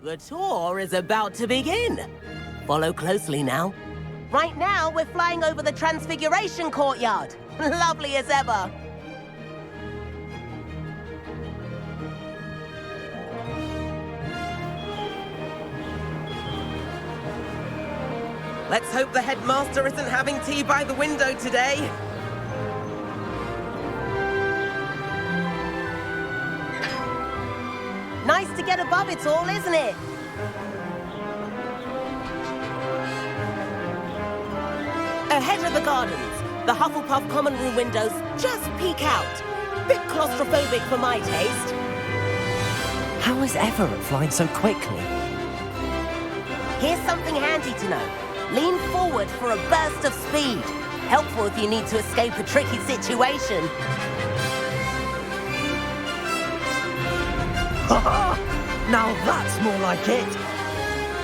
The tour is about to begin. Follow closely now. Right now, we're flying over the Transfiguration Courtyard. Lovely as ever. Let's hope the headmaster isn't having tea by the window today. Nice to get above it all, isn't it? Ahead of the gardens, the Hufflepuff common room windows just peek out. Bit claustrophobic for my taste. How is Everett flying so quickly? Here's something handy to know. Lean forward for a burst of speed. Helpful if you need to escape a tricky situation. Now that's more like it.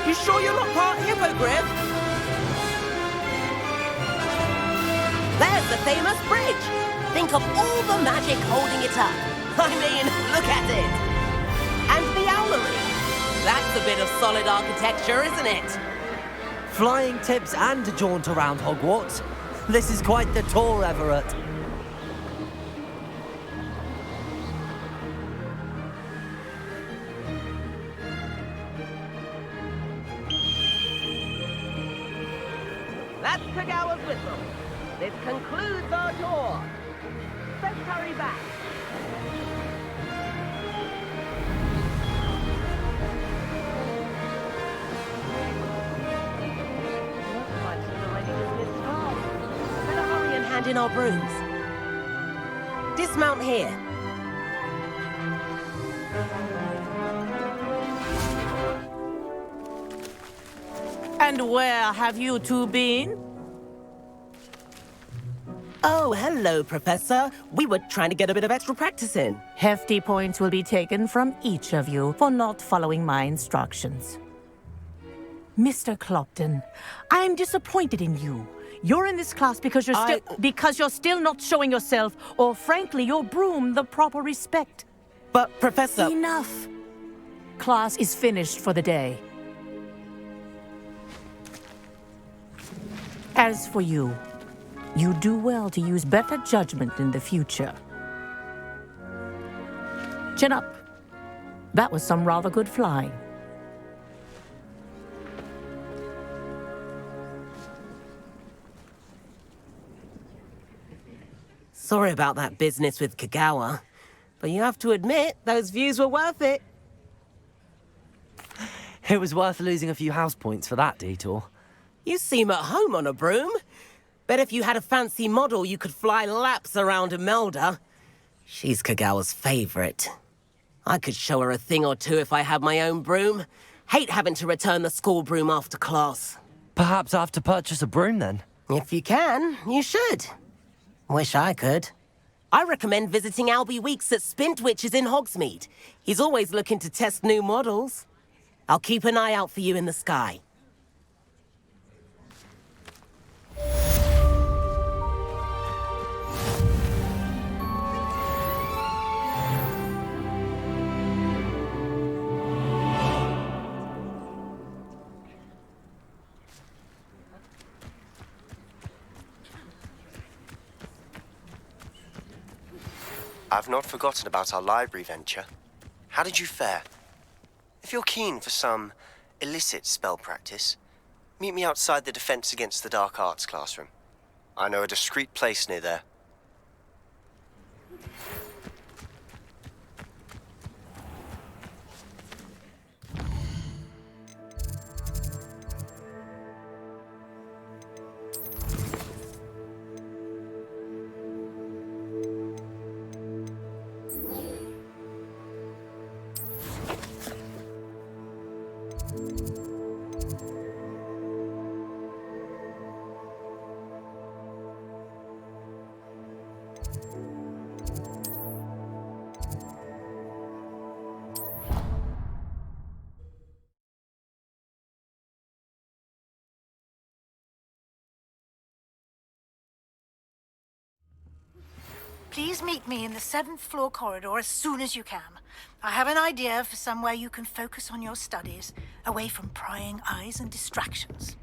You sure you're not part Hippogriff? There's the famous bridge. Think of all the magic holding it up. I mean, look at it. And the owlery. That's a bit of solid architecture, isn't it? Flying tips and a jaunt around Hogwarts. This is quite the tour, Everett. That's Kagawa's whistle. This concludes our tour. Let's hurry back. Better hurry and hand in our brooms. Dismount here. And where have you two been? Oh, hello, Professor. We were trying to get a bit of extra practice in. Hefty points will be taken from each of you for not following my instructions. Mr. Clopton, I'm disappointed in you. You're in this class because you're still not showing yourself, or frankly, your broom the proper respect. But, Professor... Enough. Class is finished for the day. As for you, you do well to use better judgment in the future. Chin up. That was some rather good flying. Sorry about that business with Kagawa, but you have to admit, those views were worth it. It was worth losing a few house points for that detour. You seem at home on a broom. Bet if you had a fancy model, you could fly laps around Imelda. She's Kagawa's favorite. I could show her a thing or two if I had my own broom. Hate having to return the school broom after class. Perhaps I have to purchase a broom then? If you can, you should. Wish I could. I recommend visiting Albie Weeks at Spintwitches in Hogsmeade. He's always looking to test new models. I'll keep an eye out for you in the sky. I've not forgotten about our library venture. How did you fare? If you're keen for some illicit spell practice, meet me outside the Defense Against the Dark Arts classroom. I know a discreet place near there. Please meet me in the 7th floor corridor as soon as you can. I have an idea for somewhere you can focus on your studies, away from prying eyes and distractions.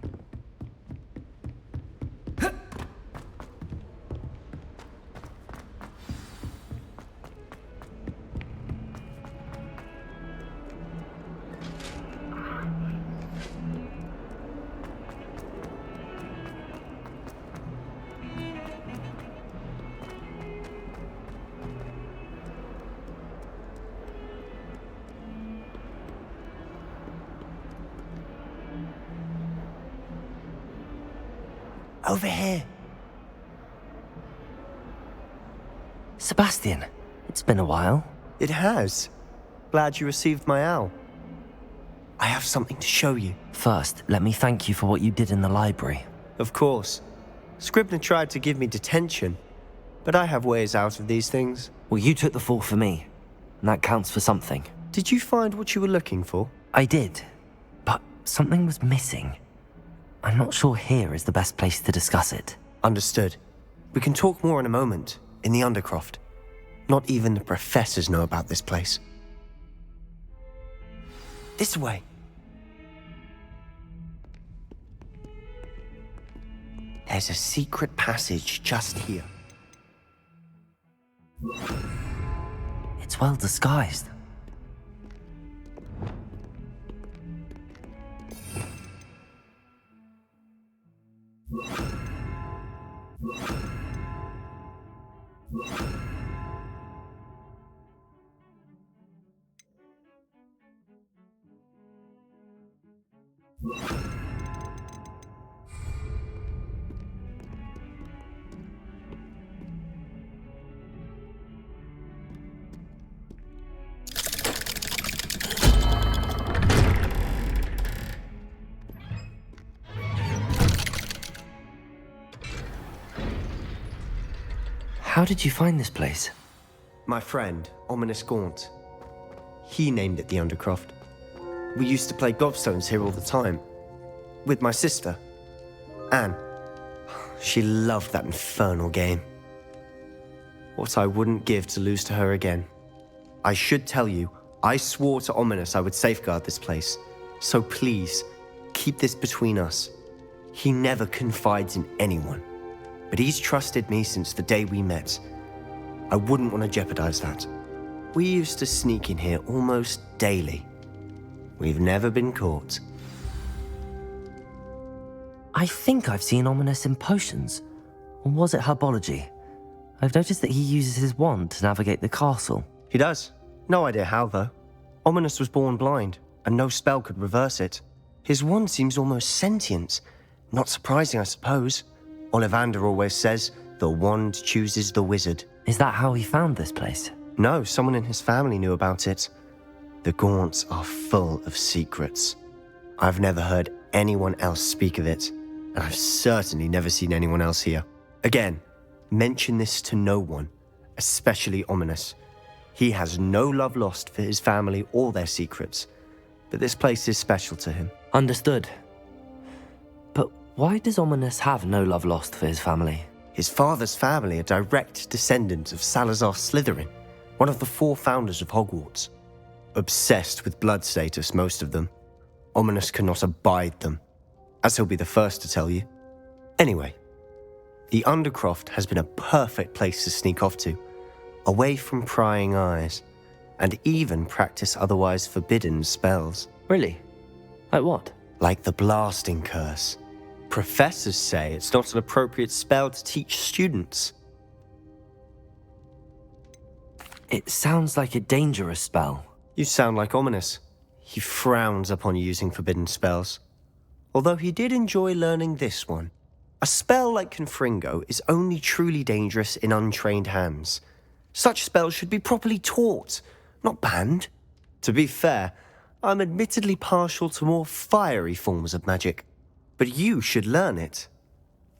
Over here. Sebastian, it's been a while. It has. Glad you received my owl. I have something to show you. First, let me thank you for what you did in the library. Of course. Scribner tried to give me detention, but I have ways out of these things. Well, you took the fall for me, and that counts for something. Did you find what you were looking for? I did, but something was missing. I'm not sure here is the best place to discuss it. Understood. We can talk more in a moment, in the Undercroft. Not even the professors know about this place. This way. There's a secret passage just here. It's well disguised. How did you find this place? My friend, Ominous Gaunt. He named it the Undercroft. We used to play gobstones here all the time. With my sister, Anne. She loved that infernal game. What I wouldn't give to lose to her again. I should tell you, I swore to Ominous I would safeguard this place. So please, keep this between us. He never confides in anyone. But he's trusted me since the day we met. I wouldn't want to jeopardize that. We used to sneak in here almost daily. We've never been caught. I think I've seen Ominous in potions. Or was it herbology? I've noticed that he uses his wand to navigate the castle. He does. No idea how, though. Ominous was born blind, and no spell could reverse it. His wand seems almost sentient. Not surprising, I suppose. Ollivander always says, the wand chooses the wizard. Is that how he found this place? No, someone in his family knew about it. The Gaunts are full of secrets. I've never heard anyone else speak of it, and I've certainly never seen anyone else here. Again, mention this to no one, especially Ominous. He has no love lost for his family or their secrets, but this place is special to him. Understood. But why does Ominous have no love lost for his family? His father's family are direct descendants of Salazar Slytherin, one of the 4 founders of Hogwarts. Obsessed with blood status, most of them. Ominous cannot abide them, as he'll be the first to tell you. Anyway, the Undercroft has been a perfect place to sneak off to, away from prying eyes, and even practice otherwise forbidden spells. Really? Like what? Like the blasting curse. Professors say it's not an appropriate spell to teach students. It sounds like a dangerous spell. You sound like Ominous. He frowns upon using forbidden spells. Although he did enjoy learning this one. A spell like Confringo is only truly dangerous in untrained hands. Such spells should be properly taught, not banned. To be fair, I'm admittedly partial to more fiery forms of magic. But you should learn it.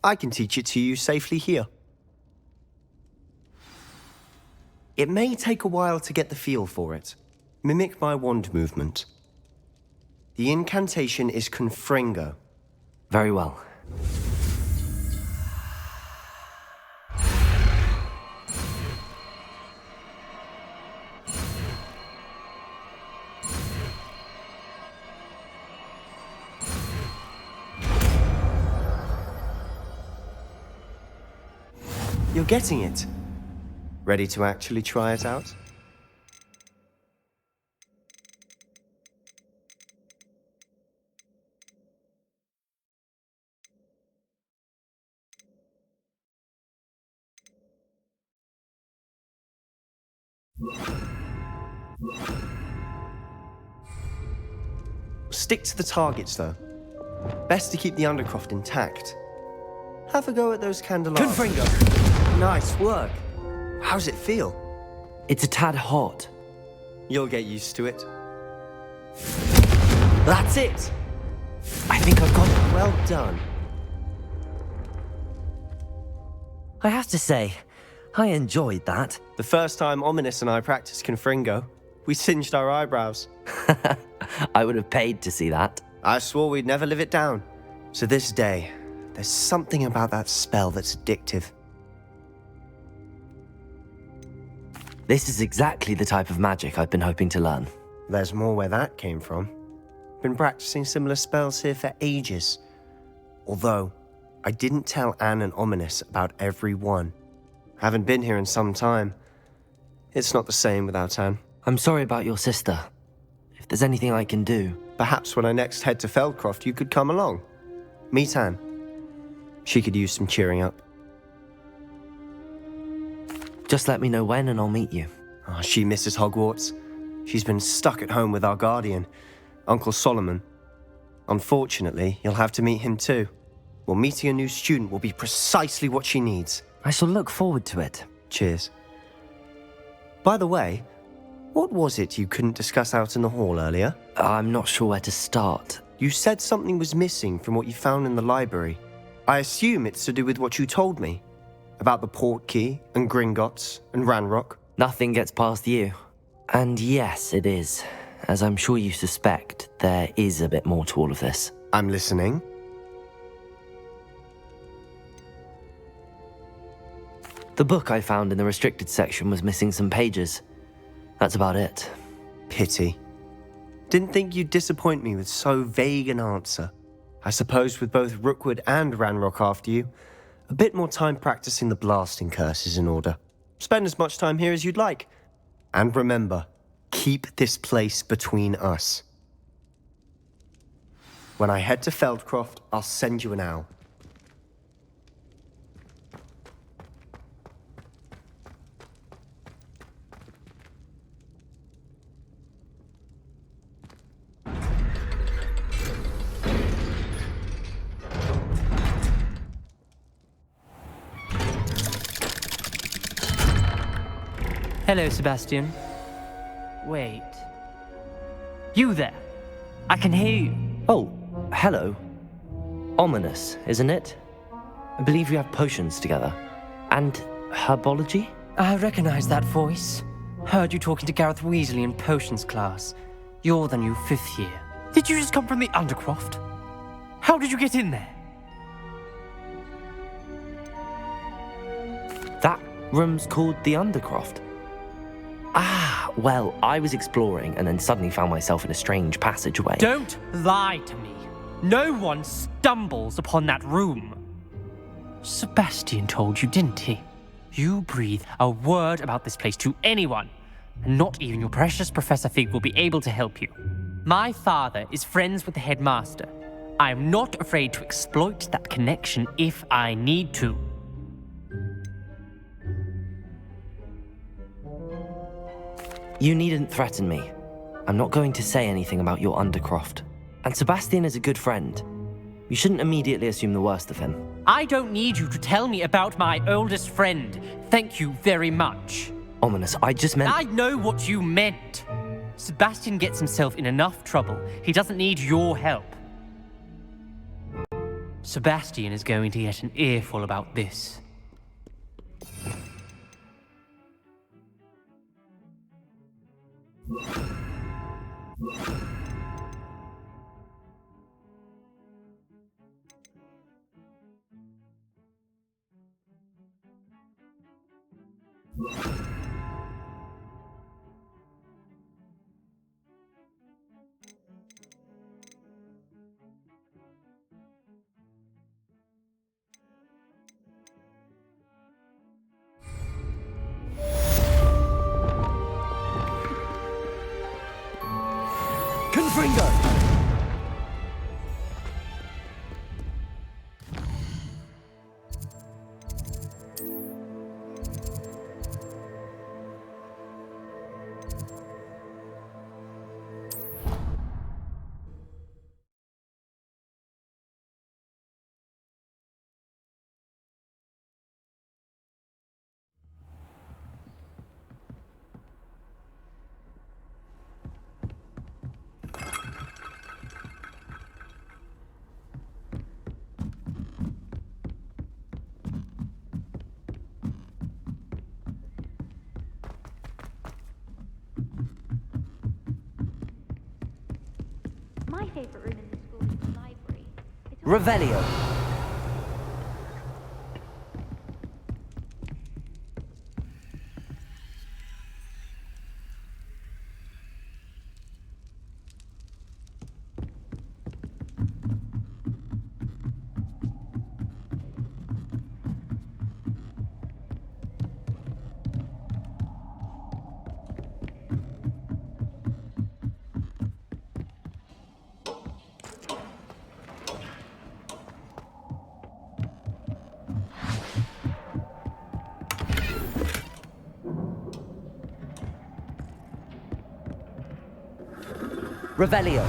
I can teach it to you safely here. It may take a while to get the feel for it. Mimic my wand movement. The incantation is Confringo. Very well. You're getting it. Ready to actually try it out? Stick to the targets, though. Best to keep the Undercroft intact. Have a go at those candelabras. Confringo! Nice work. How's it feel? It's a tad hot. You'll get used to it. That's it! I think I've got it. Well done. I have to say, I enjoyed that. The first time Ominous and I practiced Confringo, we singed our eyebrows. I would have paid to see that. I swore we'd never live it down. So this day, there's something about that spell that's addictive. This is exactly the type of magic I've been hoping to learn. There's more where that came from. Been practicing similar spells here for ages. Although, I didn't tell Anne and Ominous about every one. Haven't been here in some time. It's not the same without Anne. I'm sorry about your sister. If there's anything I can do... Perhaps when I next head to Feldcroft, you could come along. Meet Anne. She could use some cheering up. Just let me know when and I'll meet you. Oh, she misses Hogwarts. She's been stuck at home with our guardian, Uncle Solomon. Unfortunately, you'll have to meet him too. Well, meeting a new student will be precisely what she needs. I shall look forward to it. Cheers. By the way, what was it you couldn't discuss out in the hall earlier? I'm not sure where to start. You said something was missing from what you found in the library. I assume it's to do with what you told me. About the Portkey, and Gringotts, and Ranrock. Nothing gets past you. And yes, it is. As I'm sure you suspect, there is a bit more to all of this. I'm listening. The book I found in the restricted section was missing some pages. That's about it. Pity. Didn't think you'd disappoint me with so vague an answer. I suppose with both Rookwood and Ranrock after you, a bit more time practicing the blasting curse is in order. Spend as much time here as you'd like. And remember, keep this place between us. When I head to Feldcroft, I'll send you an owl. Hello, Sebastian. Wait. You there? I can hear you. Oh, hello. Ominous, isn't it? I believe we have potions together. And herbology? I recognize that voice. Heard you talking to Gareth Weasley in potions class. You're the new 5th year. Did you just come from the Undercroft? How did you get in there? That room's called the Undercroft. Ah, well, I was exploring and then suddenly found myself in a strange passageway. Don't lie to me. No one stumbles upon that room. Sebastian told you, didn't he? You breathe a word about this place to anyone, and not even your precious Professor Fig will be able to help you. My father is friends with the headmaster. I am not afraid to exploit that connection if I need to. You needn't threaten me. I'm not going to say anything about your Undercroft. And Sebastian is a good friend. You shouldn't immediately assume the worst of him. I don't need you to tell me about my oldest friend. Thank you very much. Ominous, I just meant... I know what you meant. Sebastian gets himself in enough trouble. He doesn't need your help. Sebastian is going to get an earful about this. Confringo! My favorite room in the school is the library. Revelio. Revelio.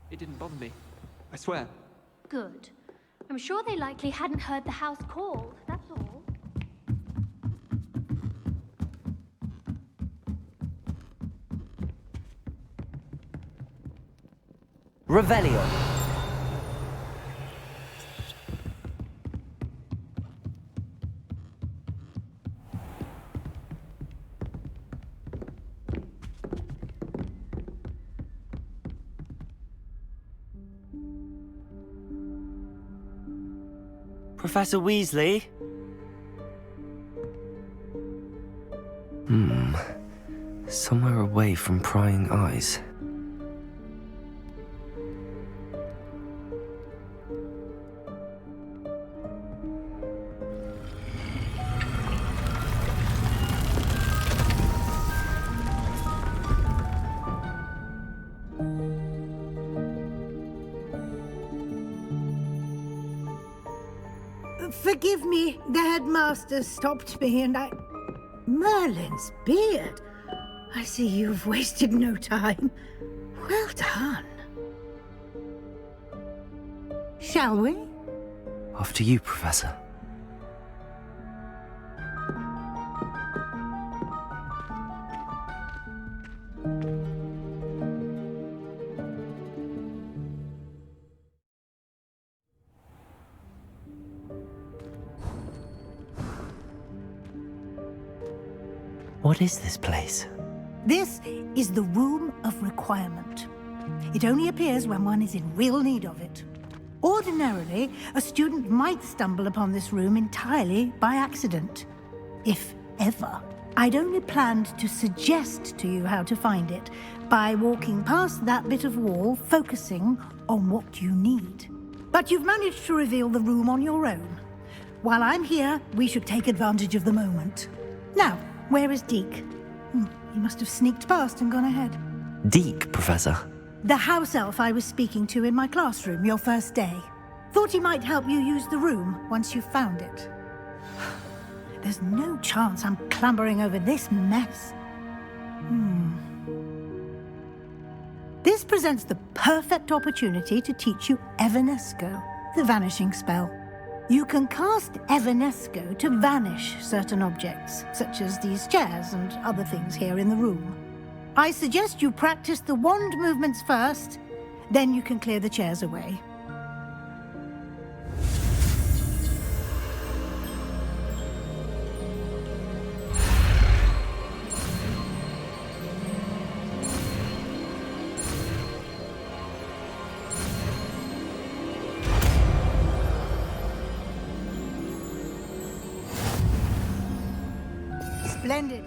It didn't bother me. I swear. Good. I'm sure they likely hadn't heard the house called, that's all. Revelio. Professor Weasley? Somewhere away from prying eyes. Forgive me, the headmaster stopped me and I... Merlin's beard. I see you've wasted no time. Well done. Shall we? After you, Professor. What is this place? This is the Room of Requirement. It only appears when one is in real need of it. Ordinarily, a student might stumble upon this room entirely by accident, if ever. I'd only planned to suggest to you how to find it by walking past that bit of wall, focusing on what you need. But you've managed to reveal the room on your own. While I'm here, we should take advantage of the moment. Now, where is Deke? He must have sneaked past and gone ahead. Deke, Professor. The house elf I was speaking to in my classroom your first day. Thought he might help you use the room once you've found it. There's no chance I'm clambering over this mess. This presents the perfect opportunity to teach you Evanesco, the vanishing spell. You can cast Evanesco to vanish certain objects, such as these chairs and other things here in the room. I suggest you practice the wand movements first, then you can clear the chairs away. Splendid.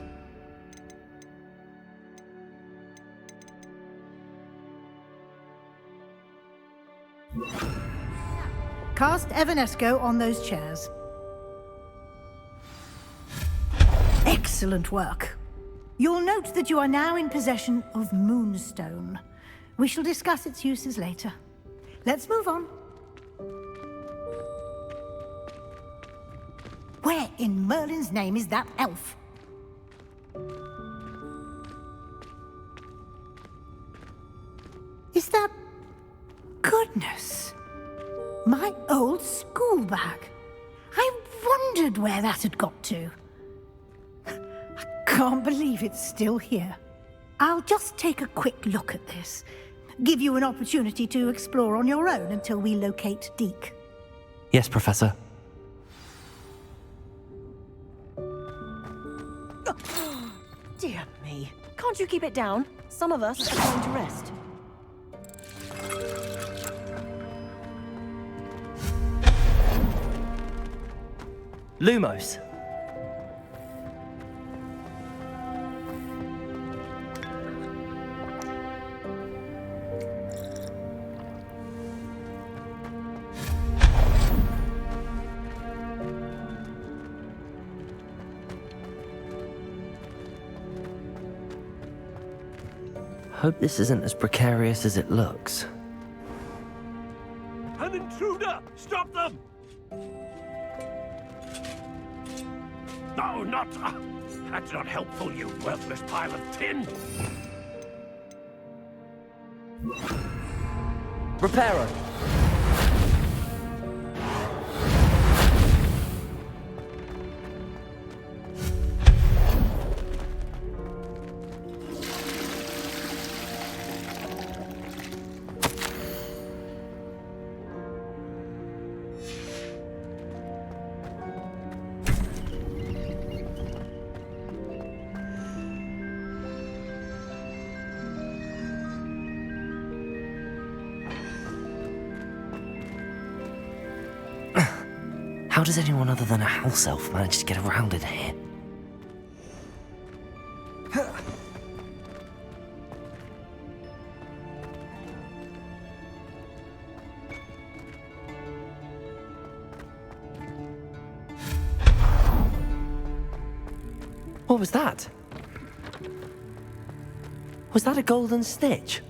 Cast Evanesco on those chairs. Excellent work. You'll note that you are now in possession of Moonstone. We shall discuss its uses later. Let's move on. Where in Merlin's name is that elf? Is that... Goodness. My old school bag. I wondered where that had got to. I can't believe it's still here. I'll just take a quick look at this. Give you an opportunity to explore on your own until we locate Deke. Yes, Professor. Dear me. Can't you keep it down? Some of us are going to rest. Lumos. Hope this isn't as precarious as it looks. An intruder! Stop them! No, not... that's not helpful, you worthless pile of tin! Reparo. How does anyone other than a house elf manage to get around in here? What was that? Was that a golden stitch?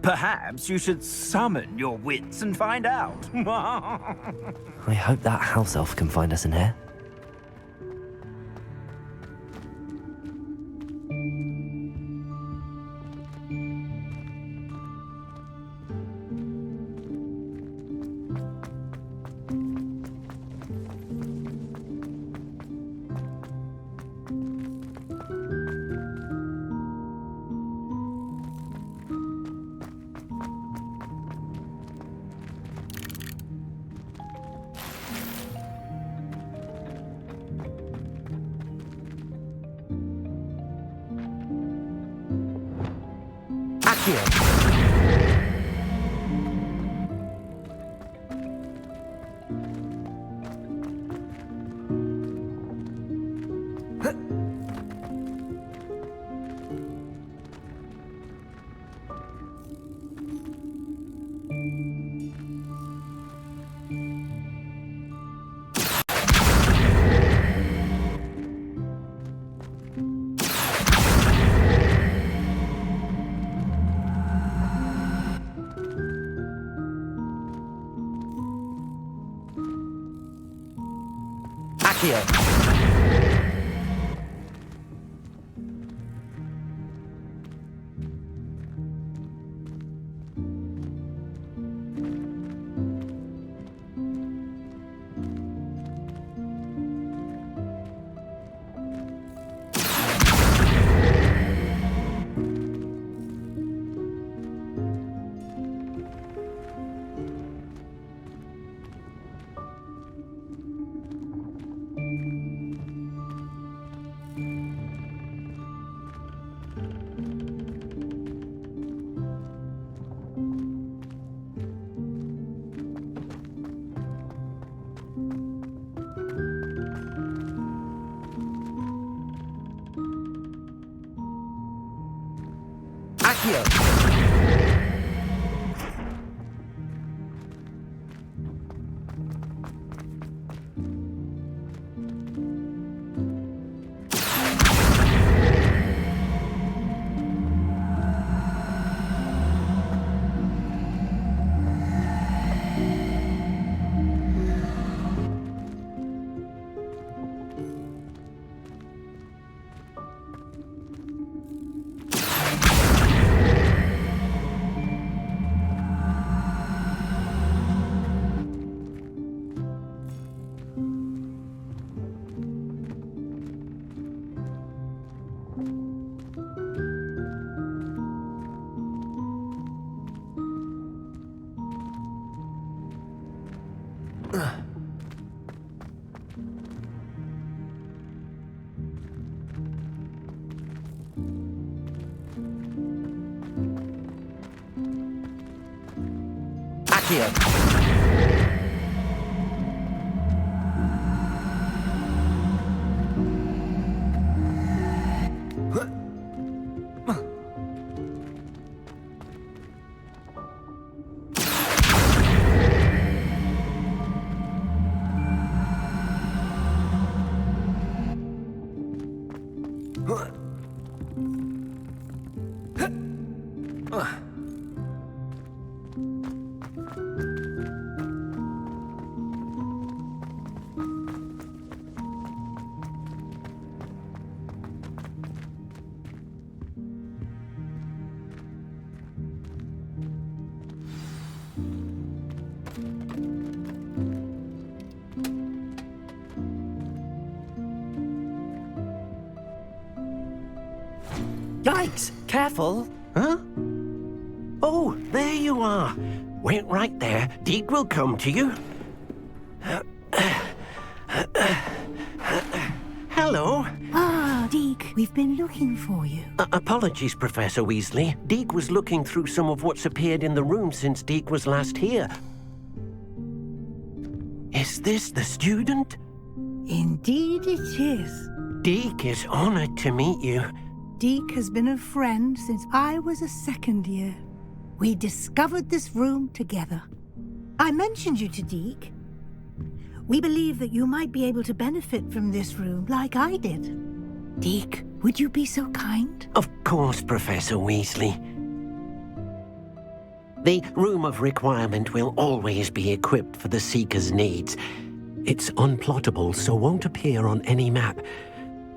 Perhaps you should summon your wits and find out. I hope that house elf can find us in here. Accio! Accio! Yikes! Careful! Huh? Oh, there you are. Wait right there. Deke will come to you. Hello. Ah, Deke, we've been looking for you. Apologies, Professor Weasley. Deke was looking through some of what's appeared in the room since Deke was last here. Is this the student? Indeed it is. Deke is honored to meet you. Deke has been a friend since I was a second year. We discovered this room together. I mentioned you to Deke. We believe that you might be able to benefit from this room like I did. Deke, would you be so kind? Of course, Professor Weasley. The Room of Requirement will always be equipped for the Seeker's needs. It's unplottable, so won't appear on any map.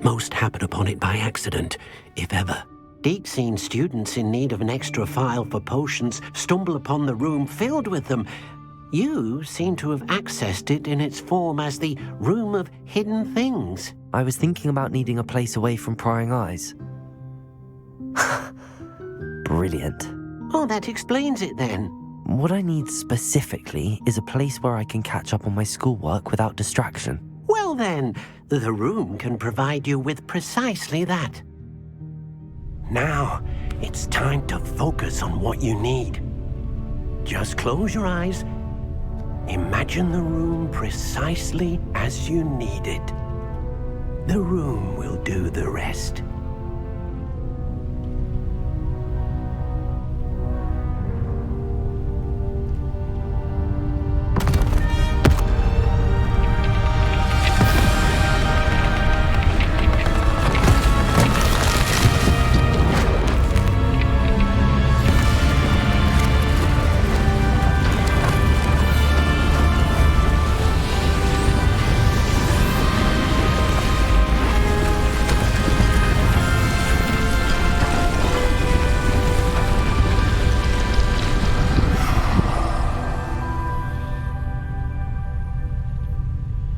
Most happen upon it by accident, if ever. Deke's seen students in need of an extra file for potions stumble upon the room filled with them. You seem to have accessed it in its form as the Room of Hidden Things. I was thinking about needing a place away from prying eyes. Brilliant. Oh, that explains it then. What I need specifically is a place where I can catch up on my schoolwork without distraction. Well then, the room can provide you with precisely that. Now, it's time to focus on what you need. Just close your eyes. Imagine the room precisely as you need it. The room will do the rest.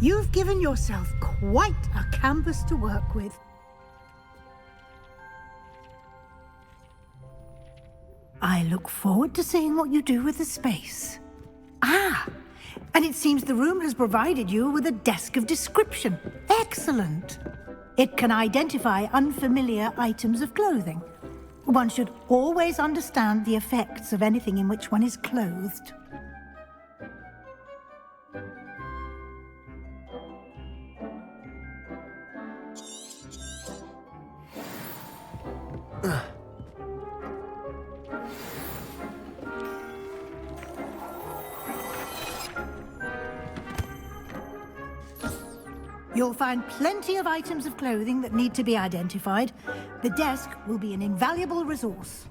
You've given yourself quite a canvas to work with. I look forward to seeing what you do with the space. Ah, and it seems the room has provided you with a desk of description. Excellent. It can identify unfamiliar items of clothing. One should always understand the effects of anything in which one is clothed. You'll find plenty of items of clothing that need to be identified. The desk will be an invaluable resource.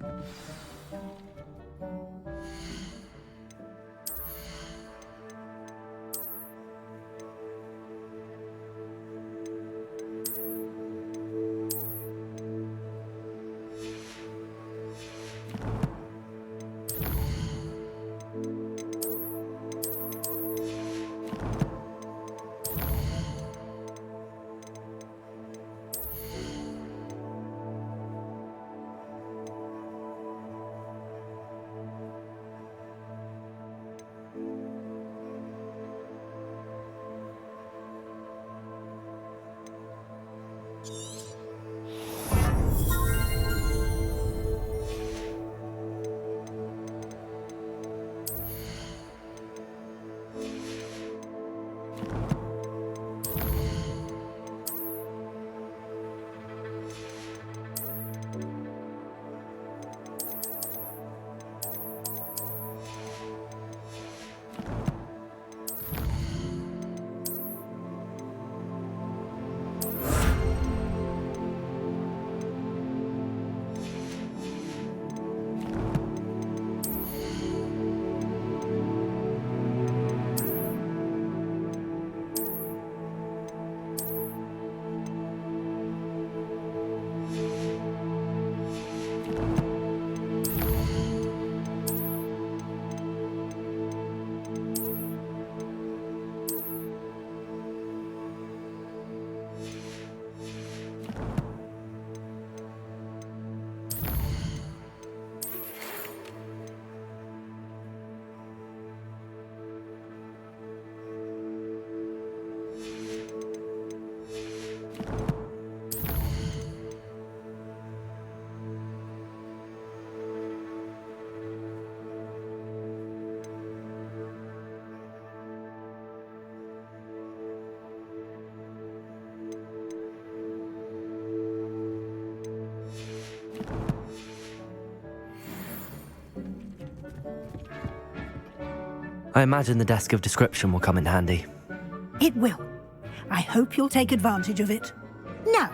I imagine the desk of description will come in handy. It will. I hope you'll take advantage of it. Now,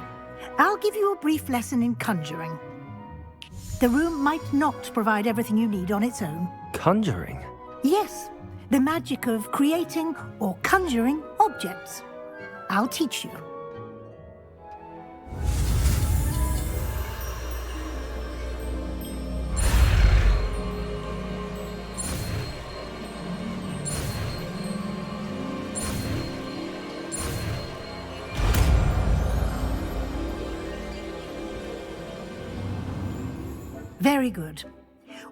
I'll give you a brief lesson in conjuring. The room might not provide everything you need on its own. Conjuring? Yes, the magic of creating or conjuring objects. I'll teach you. Very good.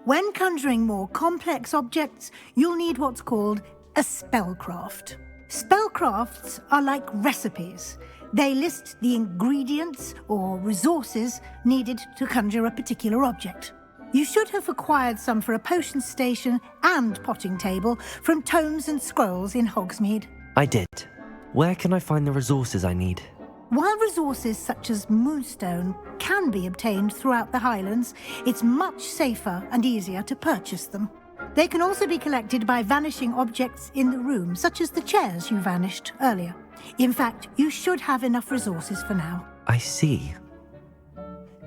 When conjuring more complex objects, you'll need what's called a spellcraft. Spellcrafts are like recipes. They list the ingredients or resources needed to conjure a particular object. You should have acquired some for a potion station and potting table from tomes and scrolls in Hogsmeade. I did. Where can I find the resources I need? While resources such as moonstone can be obtained throughout the Highlands, it's much safer and easier to purchase them. They can also be collected by vanishing objects in the room, such as the chairs you vanished earlier. In fact, you should have enough resources for now. I see.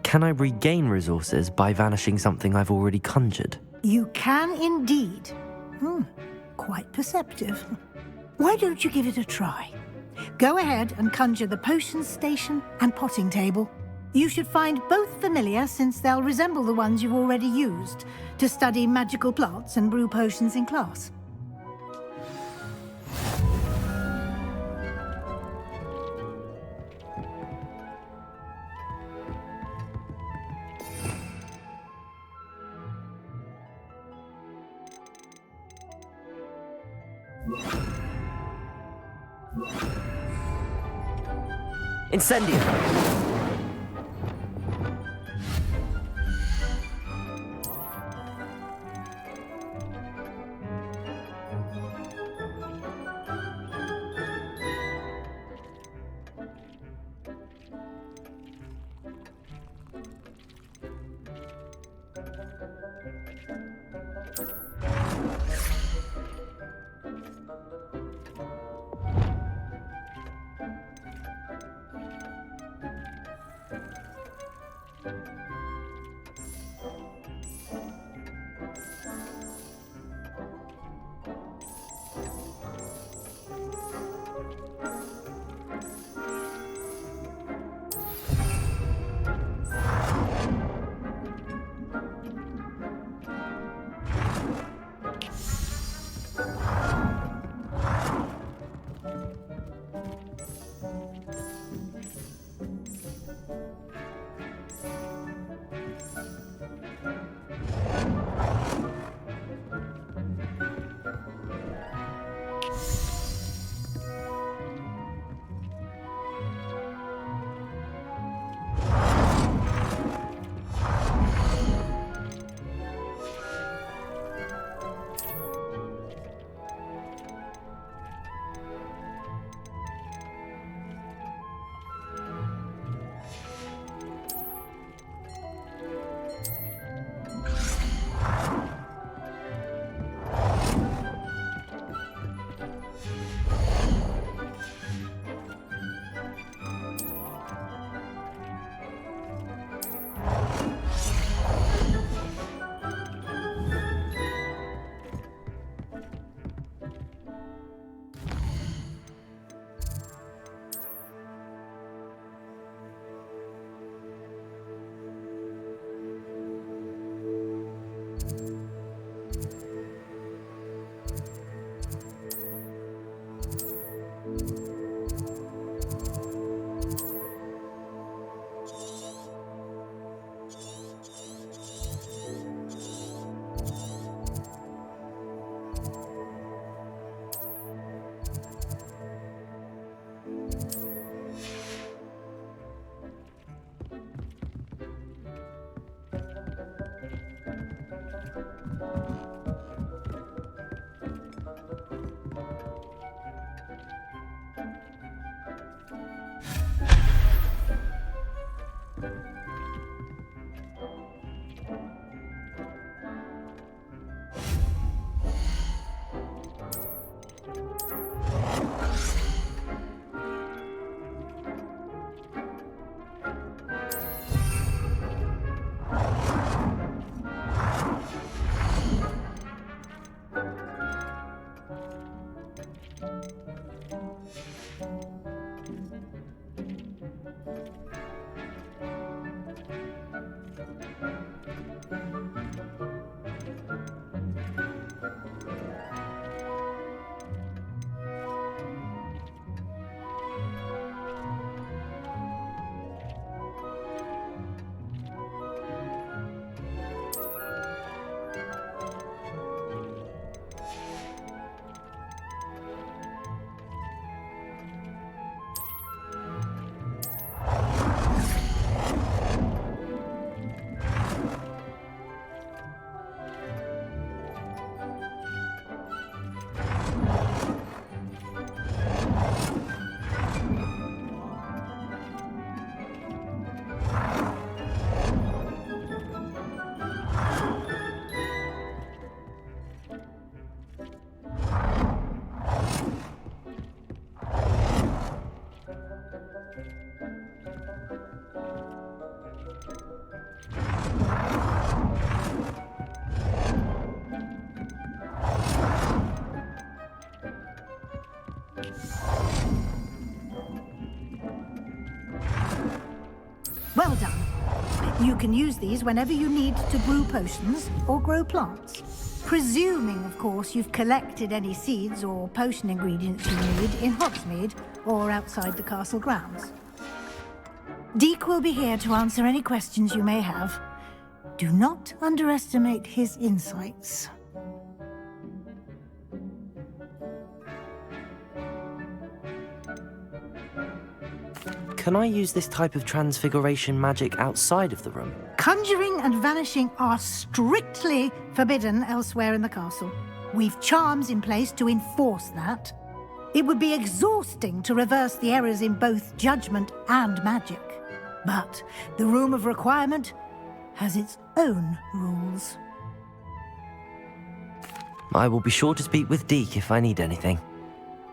Can I regain resources by vanishing something I've already conjured? You can indeed. Quite perceptive. Why don't you give it a try? Go ahead and conjure the potion station and potting table. You should find both familiar, since they'll resemble the ones you've already used to study magical plants and brew potions in class. Incendio! Well done. You can use these whenever you need to brew potions or grow plants. Presuming, of course, you've collected any seeds or potion ingredients you need in Hogsmeade or outside the castle grounds. Deke will be here to answer any questions you may have. Do not underestimate his insights. Can I use this type of transfiguration magic outside of the room? Conjuring and vanishing are strictly forbidden elsewhere in the castle. We've charms in place to enforce that. It would be exhausting to reverse the errors in both judgment and magic. But the Room of Requirement has its own rules. I will be sure to speak with Deke if I need anything.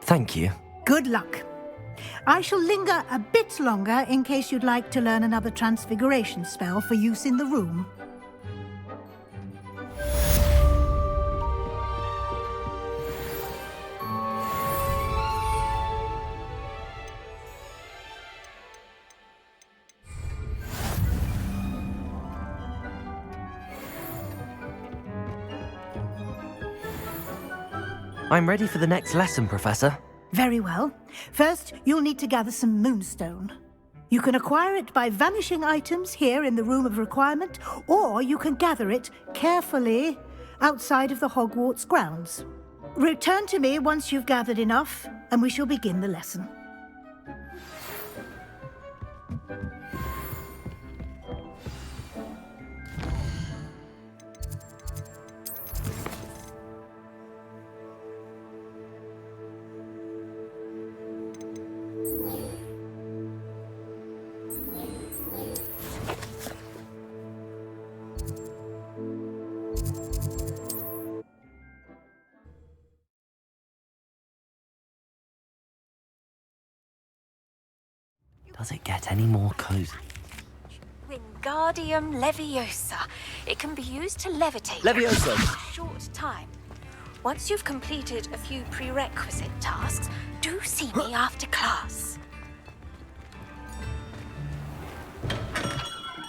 Thank you. Good luck. I shall linger a bit longer in case you'd like to learn another transfiguration spell for use in the room. I'm ready for the next lesson, Professor. Very well. First, you'll need to gather some moonstone. You can acquire it by vanishing items here in the Room of Requirement, or you can gather it carefully outside of the Hogwarts grounds. Return to me once you've gathered enough, and we shall begin the lesson. Does it get any more cozy? Wingardium Leviosa. It can be used to levitate Leviosa. for a short time. Once you've completed a few prerequisite tasks, do see me after class.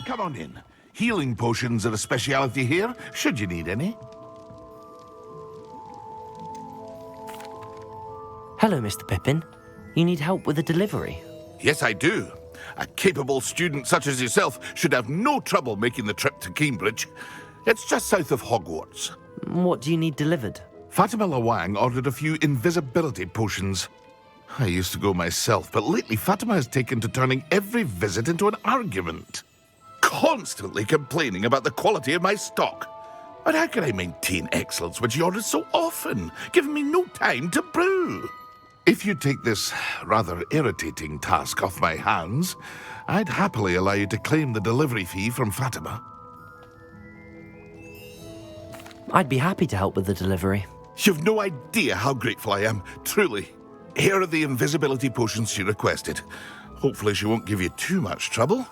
Come on in. Healing potions are a speciality here, should you need any. Hello, Mr. Pippin. You need help with a delivery? Yes, I do. A capable student such as yourself should have no trouble making the trip to Cambridge. It's just south of Hogwarts. What do you need delivered? Fatima Lawang ordered a few invisibility potions. I used to go myself, but lately Fatima has taken to turning every visit into an argument. Constantly complaining about the quality of my stock. But how can I maintain excellence when she orders so often, giving me no time to brew? If you take this rather irritating task off my hands, I'd happily allow you to claim the delivery fee from Fatima. I'd be happy to help with the delivery. You've no idea how grateful I am, truly. Here are the invisibility potions she requested. Hopefully she won't give you too much trouble.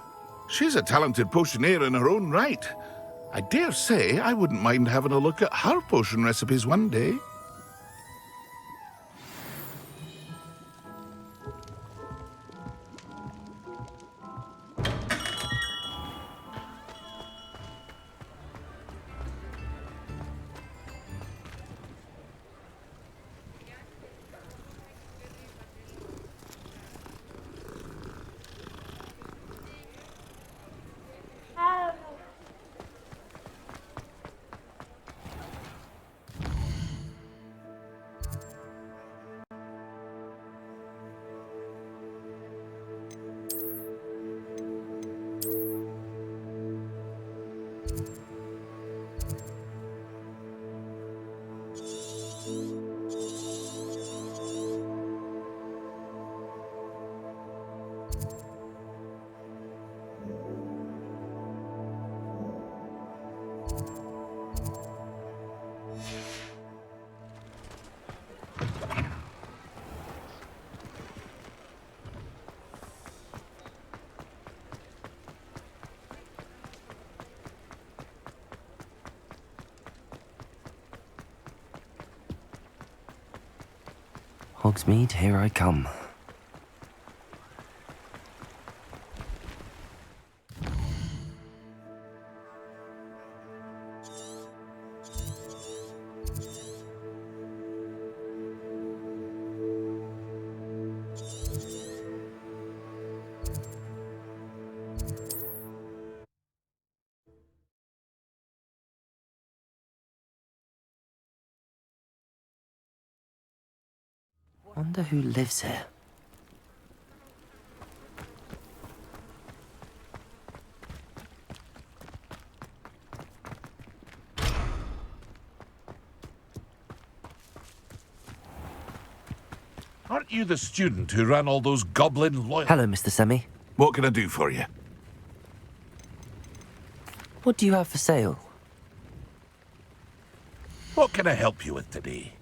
She's a talented potioneer in her own right. I dare say I wouldn't mind having a look at her potion recipes one day. Hogsmeade, here I come. Wonder who lives here. Aren't you the student who ran all those goblin loyal... Hello, Mr. Semi. What can I do for you? What do you have for sale? What can I help you with today?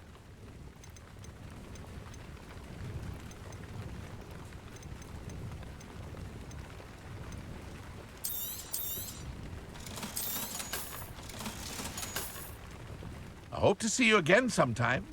I hope to see you again sometime.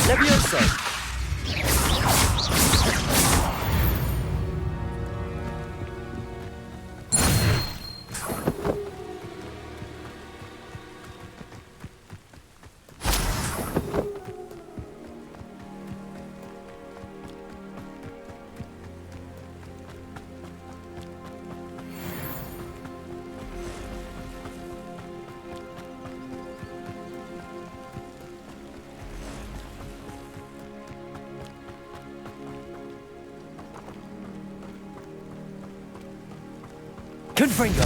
Levioso! Confringo!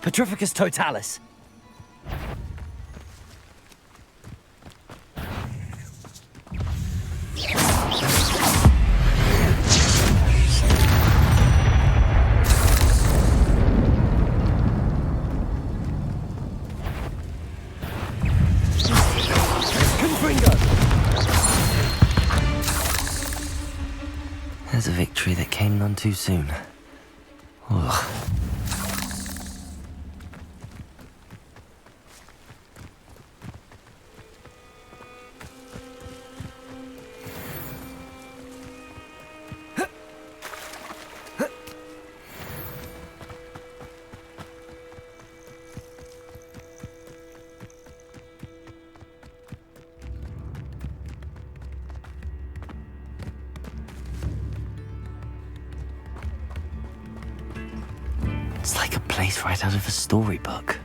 Petrificus totalis! There's a victory that came none too soon. Ugh. It's like a place right out of a storybook.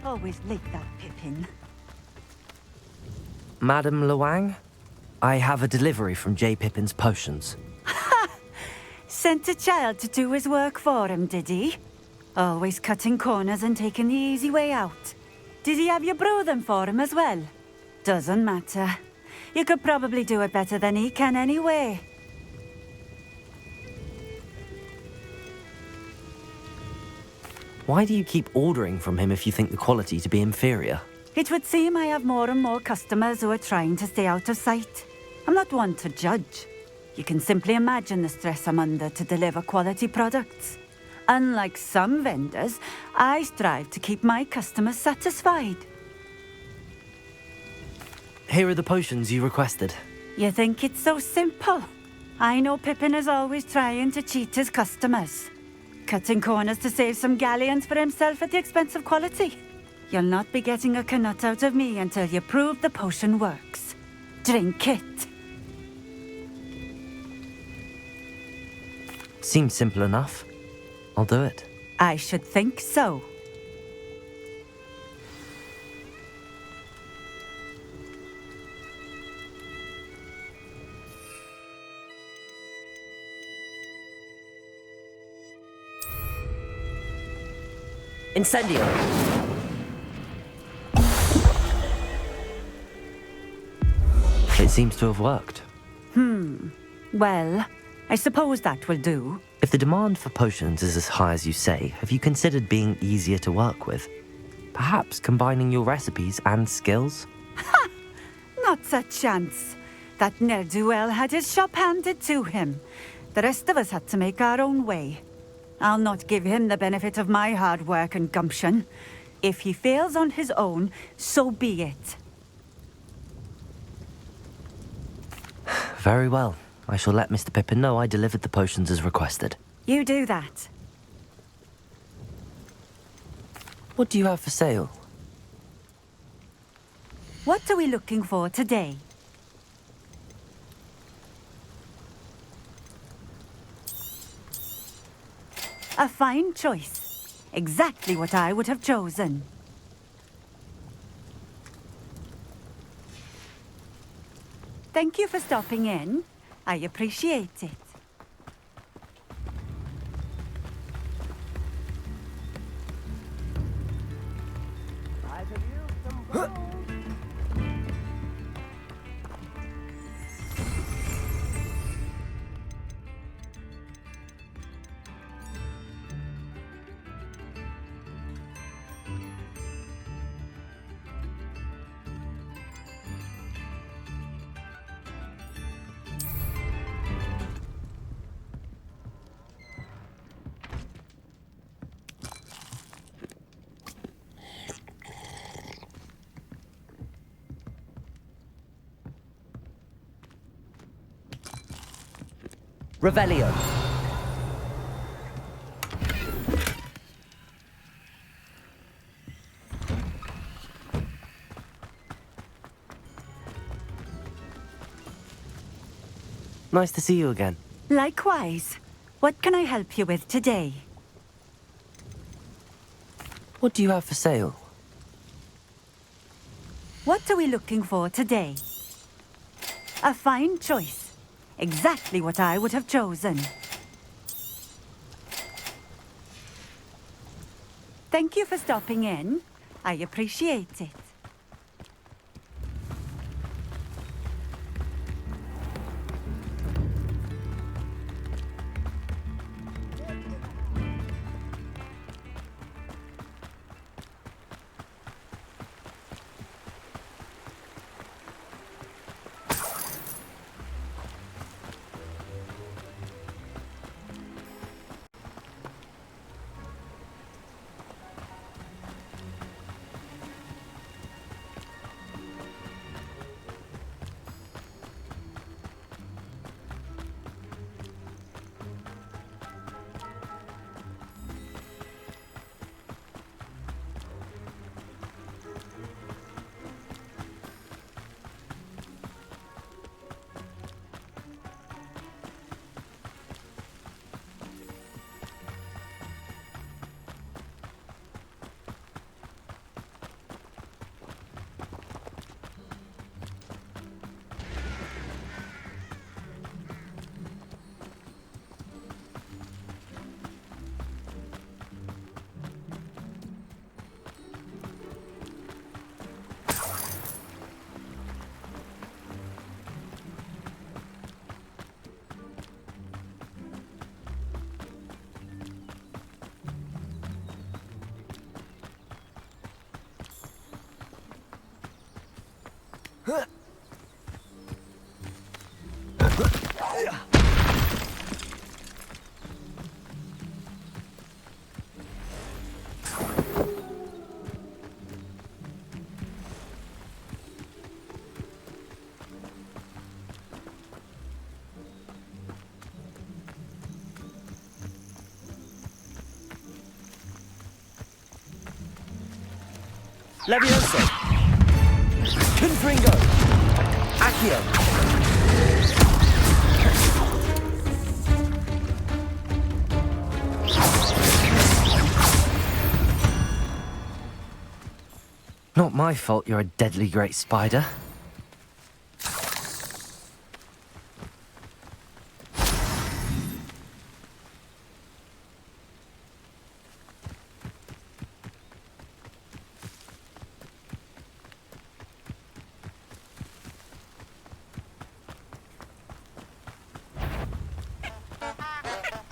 Always like that, Pippin. Madam Luang, I have a delivery from J. Pippin's Potions. Sent a child to do his work for him, did he? Always cutting corners and taking the easy way out. Did he have you brew them for him as well? Doesn't matter. You could probably do it better than he can anyway. Why do you keep ordering from him if you think the quality to be inferior? It would seem I have more and more customers who are trying to stay out of sight. I'm not one to judge. You can simply imagine the stress I'm under to deliver quality products. Unlike some vendors, I strive to keep my customers satisfied. Here are the potions you requested. You think it's so simple? I know Pippin is always trying to cheat his customers. Cutting corners to save some galleons for himself at the expense of quality. You'll not be getting a canut out of me until you prove the potion works. Drink it. Seems simple enough. I'll do it. I should think so. Incendio. It seems to have worked. Well, I suppose that will do. If the demand for potions is as high as you say, have you considered being easier to work with? Perhaps combining your recipes and skills? Not a chance. That ne'er-do-well had his shop handed to him. The rest of us had to make our own way. I'll not give him the benefit of my hard work and gumption. If he fails on his own, so be it. Very well. I shall let Mr. Pippin know I delivered the potions as requested. You do that. What do you have for sale? What are we looking for today? A fine choice. Exactly what I would have chosen. Thank you for stopping in. I appreciate it. Revelio. Nice to see you again. Likewise. What can I help you with today? What do you have for sale? What are we looking for today? A fine choice. Exactly what I would have chosen. Thank you for stopping in. I appreciate it. Levioso. Confringo. Accio. Not my fault you're a deadly great spider.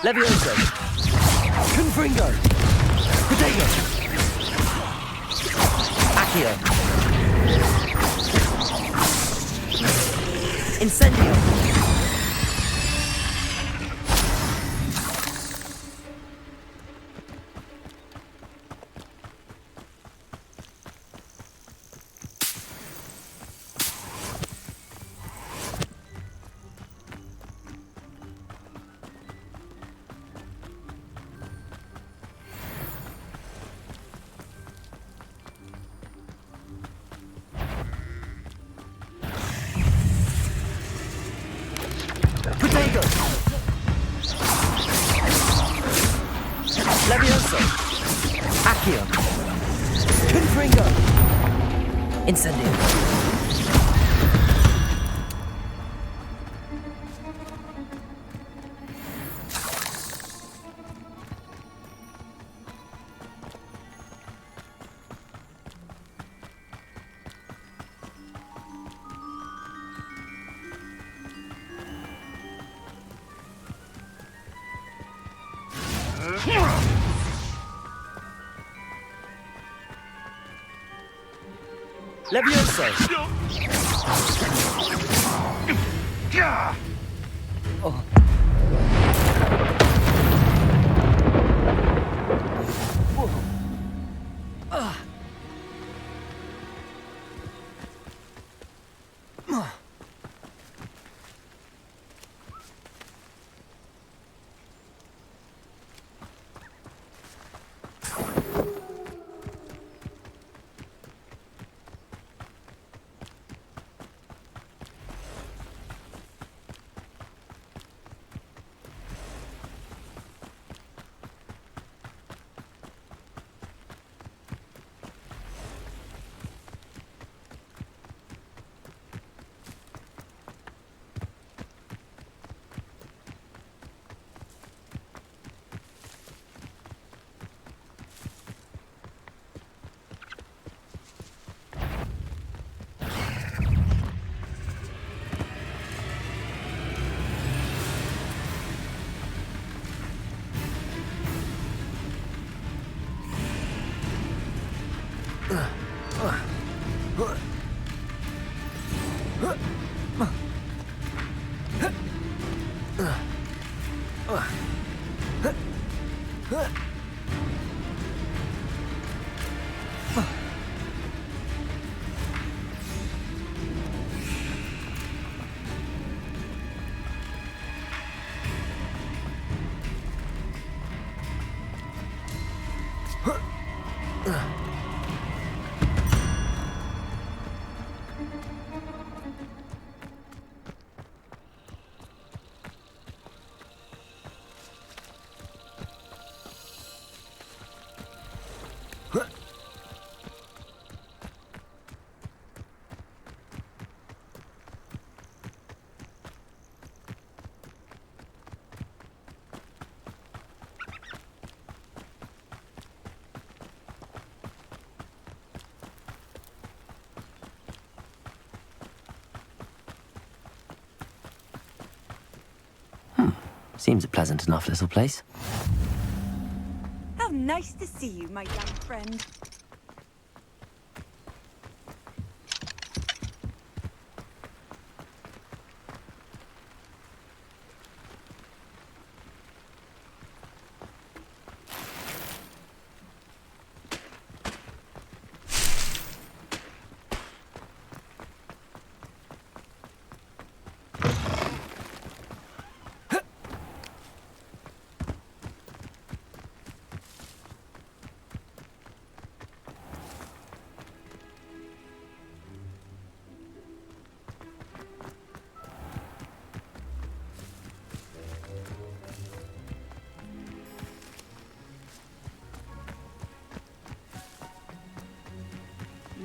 Levioso. Confringo. Protego. Accio. Incendio. Protego. Levioso. Accio. Confringo. Incendio. Levioso. Oh. Seems a pleasant enough little place. How nice to see you, my young friend.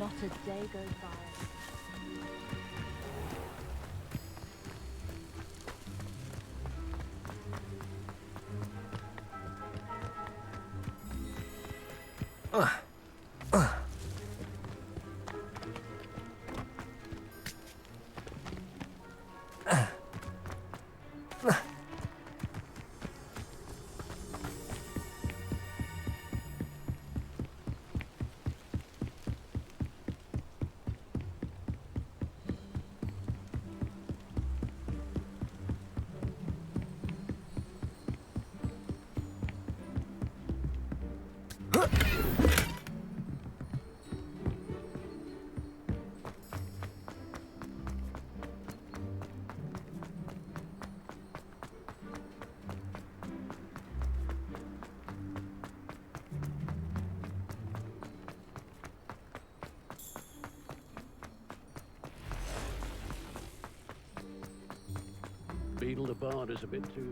Not a day goes by. Beetle the Bard is a bit too...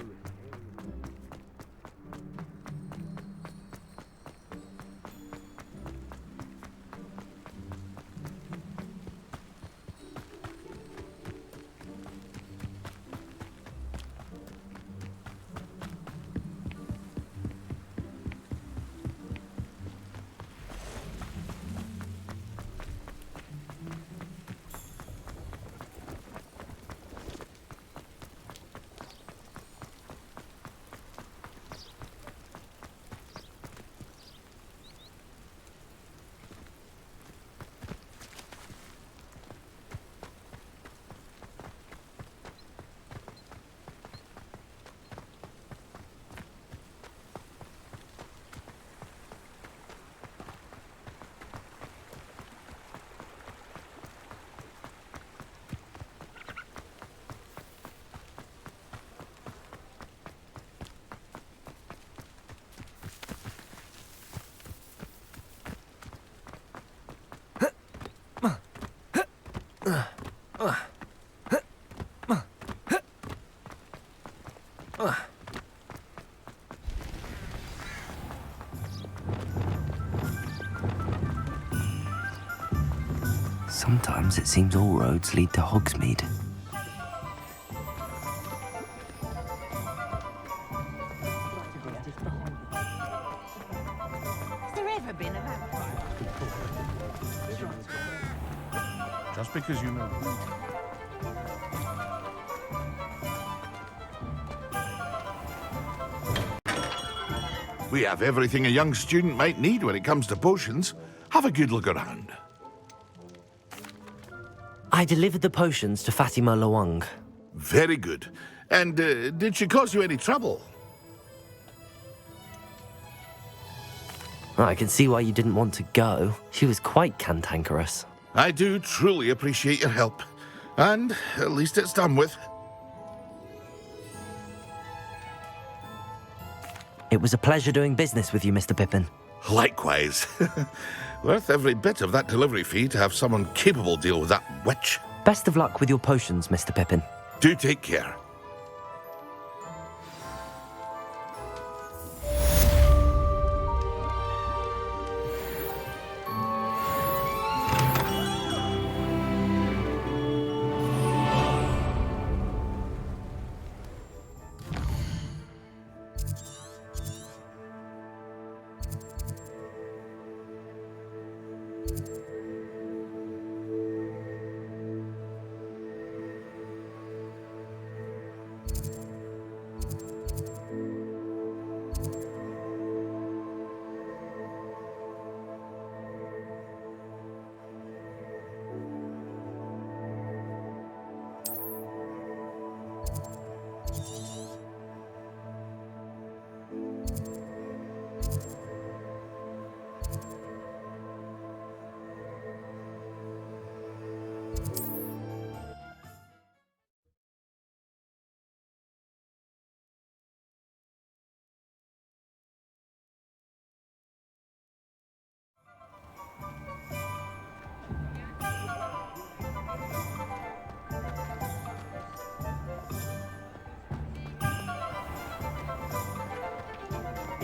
Sometimes it seems all roads lead to Hogsmeade. Has there ever been a vampire? Just because you know. We have everything a young student might need when it comes to potions. Have a good look around. I delivered the potions to Fatima Lawang. Very good. And did she cause you any trouble? I can see why you didn't want to go. She was quite cantankerous. I do truly appreciate your help. And at least it's done with. It was a pleasure doing business with you, Mr. Pippin. Likewise. Worth every bit of that delivery fee to have someone capable deal with that witch. Best of luck with your potions, Mr. Pippin. Do take care.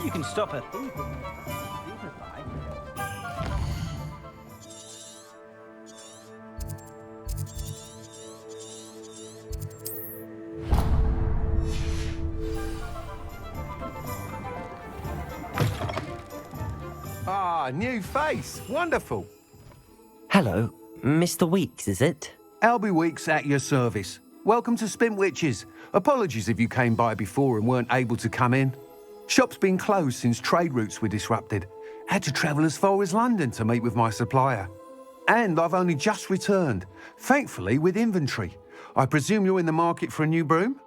You can stop her thieving. Ah, new face. Wonderful. Hello, Mr. Weeks, is it? Albie Weeks at your service. Welcome to Spintwitches. Apologies if you came by before and weren't able to come in. Shop's been closed since trade routes were disrupted. Had to travel as far as London to meet with my supplier. And I've only just returned, thankfully with inventory. I presume you're in the market for a new broom?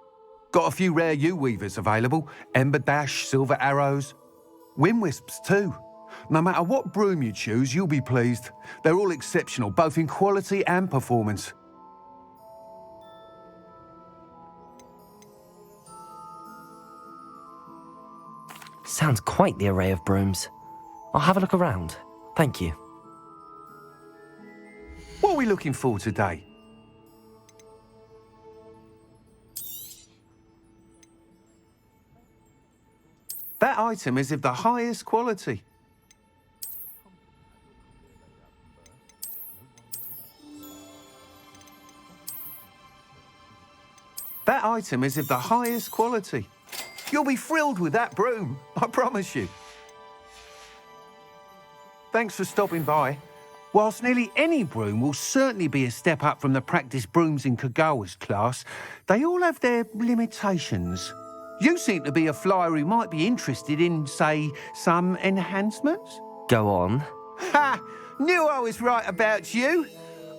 Got a few rare U-weavers available. Ember Dash, Silver Arrows. Wind Wisps too. No matter what broom you choose, you'll be pleased. They're all exceptional, both in quality and performance. Sounds quite the array of brooms. I'll have a look around. Thank you. What are we looking for today? That item is of the highest quality. That item is of the highest quality. You'll be thrilled with that broom, I promise you. Thanks for stopping by. Whilst nearly any broom will certainly be a step up from the practice brooms in Kagawa's class, they all have their limitations. You seem to be a flyer who might be interested in, say, some enhancements? Go on. Ha! Knew I was right about you.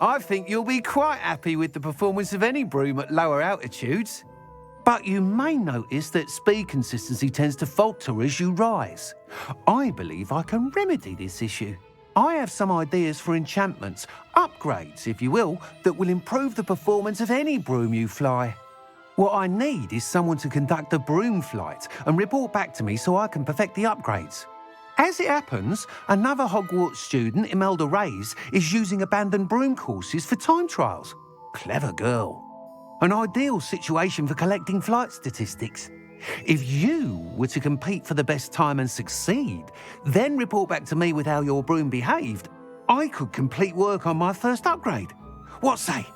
I think you'll be quite happy with the performance of any broom at lower altitudes. But you may notice that speed consistency tends to falter as you rise. I believe I can remedy this issue. I have some ideas for enchantments, upgrades, if you will, that will improve the performance of any broom you fly. What I need is someone to conduct a broom flight and report back to me so I can perfect the upgrades. As it happens, another Hogwarts student, Imelda Reyes, is using abandoned broom courses for time trials. Clever girl. An ideal situation for collecting flight statistics. If you were to compete for the best time and succeed, then report back to me with how your broom behaved, I could complete work on my first upgrade. What say?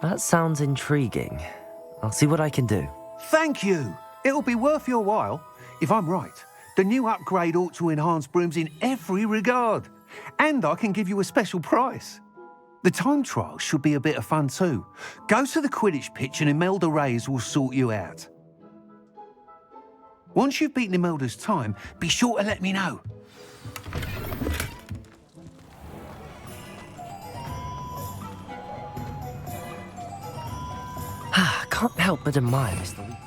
That sounds intriguing. I'll see what I can do. Thank you. It'll be worth your while. If I'm right, the new upgrade ought to enhance brooms in every regard. And I can give you a special price. The time trial should be a bit of fun too. Go to the Quidditch pitch and Imelda Reyes will sort you out. Once you've beaten Imelda's time, be sure to let me know. Can't help but admire Mr. Weeks.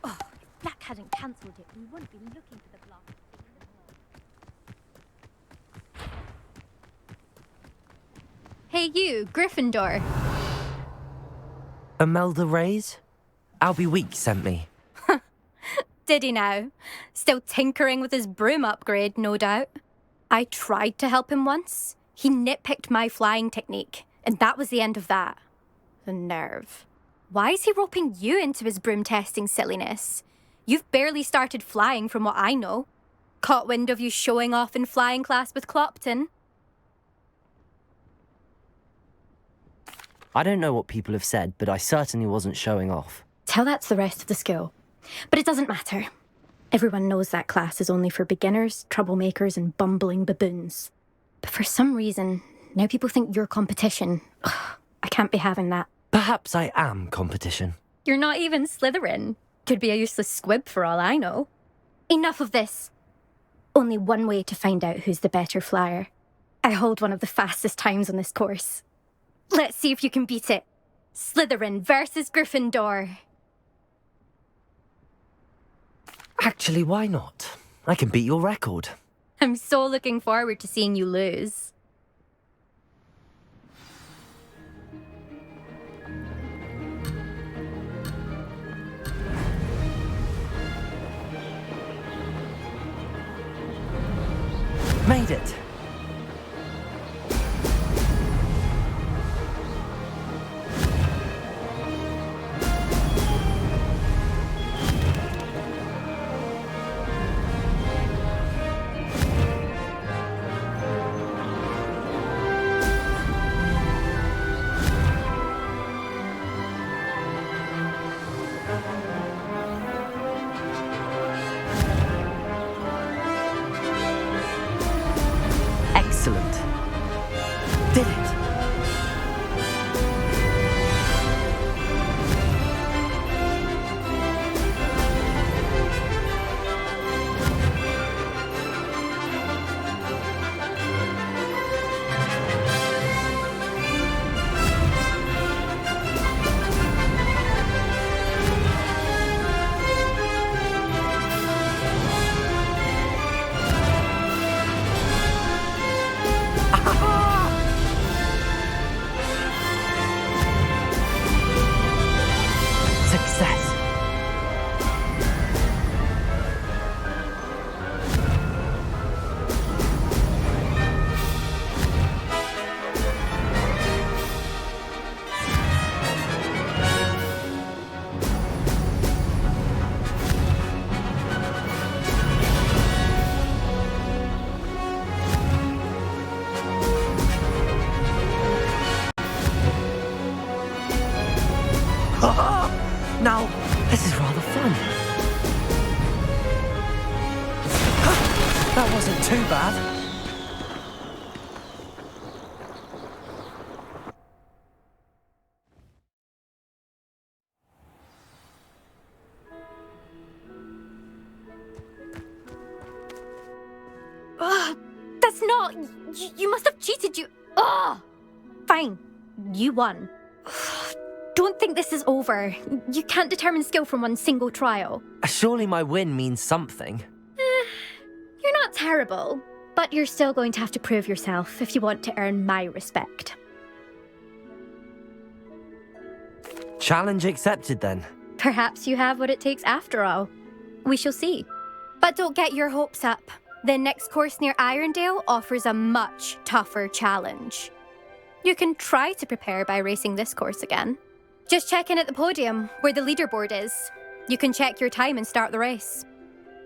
Oh, if Black hadn't cancelled it, we wouldn't be looking for the blast. Hey you, Gryffindor. Imelda Reyes? Albie Weeks sent me. Did he now? Still tinkering with his broom upgrade, no doubt. I tried to help him once. He nitpicked my flying technique, and that was the end of that. The nerve. Why is he roping you into his broom testing silliness? You've barely started flying from what I know. Caught wind of you showing off in flying class with Clopton. I don't know what people have said, but I certainly wasn't showing off. Tell that to the rest of the school. But it doesn't matter. Everyone knows that class is only for beginners, troublemakers, and bumbling baboons. But for some reason, now people think you're competition. Ugh, I can't be having that. Perhaps I am competition. You're not even Slytherin. Could be a useless squib for all I know. Enough of this. Only one way to find out who's the better flyer. I hold one of the fastest times on this course. Let's see if you can beat it. Slytherin versus Gryffindor. Actually, why not? I can beat your record. I'm so looking forward to seeing you lose. Made it. Excellent. Did it. Success. Now, this is rather fun. That wasn't too bad. That's not... You must have cheated, you... Ugh! Fine. You won. Don't think this is over. You can't determine skill from one single trial. Surely my win means something. You're not terrible, but you're still going to have to prove yourself if you want to earn my respect. Challenge accepted then. Perhaps you have what it takes after all. We shall see. But don't get your hopes up. The next course near Irondale offers a much tougher challenge. You can try to prepare by racing this course again. Just check in at the podium, where the leaderboard is. You can check your time and start the race.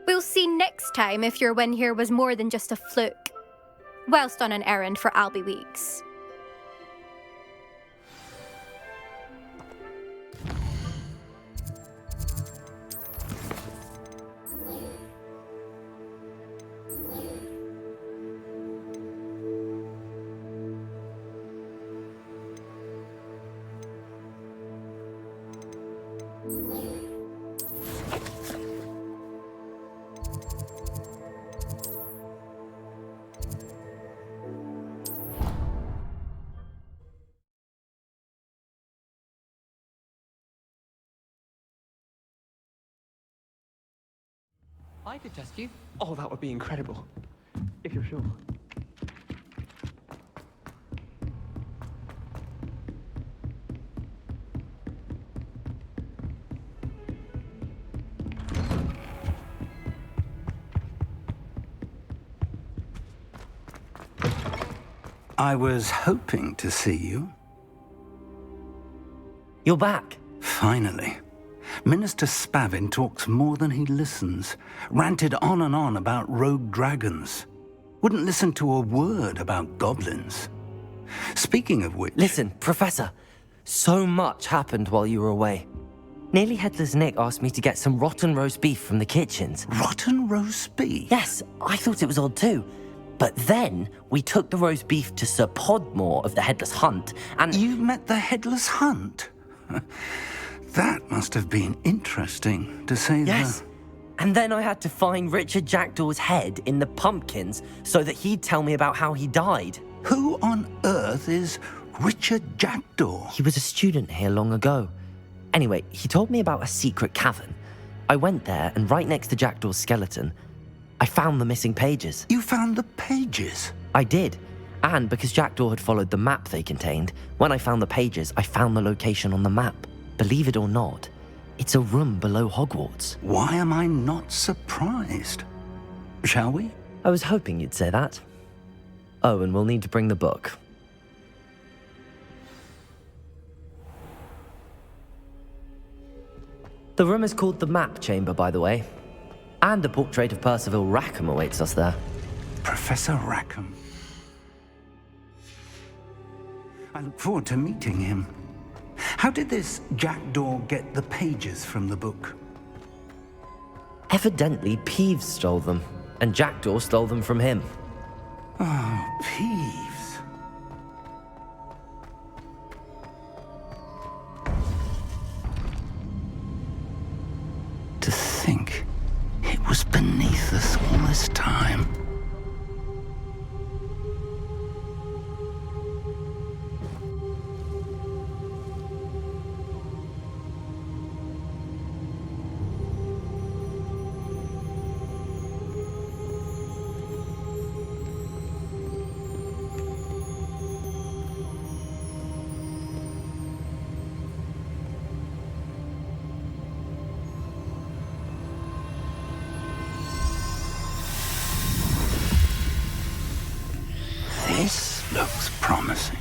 We'll see next time if your win here was more than just a fluke, whilst on an errand for Albie Weeks. I could test you. Oh, that would be incredible. If you're sure. I was hoping to see you. You're back. Finally. Minister Spavin talks more than he listens. Ranted on and on about rogue dragons. Wouldn't listen to a word about goblins. Speaking of which... Listen, Professor. So much happened while you were away. Nearly Headless Nick asked me to get some rotten roast beef from the kitchens. Rotten roast beef? Yes, I thought it was odd too. But then we took the roast beef to Sir Podmore of the Headless Hunt, and... You met the Headless Hunt? That must have been interesting, to say the... Yes. And then I had to find Richard Jackdaw's head in the pumpkins so that he'd tell me about how he died. Who on earth is Richard Jackdaw? He was a student here long ago. Anyway, he told me about a secret cavern. I went there, and right next to Jackdaw's skeleton, I found the missing pages. You found the pages? I did. And because Jackdaw had followed the map they contained, when I found the pages, I found the location on the map. Believe it or not, it's a room below Hogwarts. Why am I not surprised? Shall we? I was hoping you'd say that. Oh, and we'll need to bring the book. The room is called the Map Chamber, by the way. And a portrait of Percival Rackham awaits us there. Professor Rackham. I look forward to meeting him. How did this Jackdaw get the pages from the book? Evidently, Peeves stole them, and Jackdaw stole them from him. Oh, Peeves. To think it was beneath us all this time. This looks promising.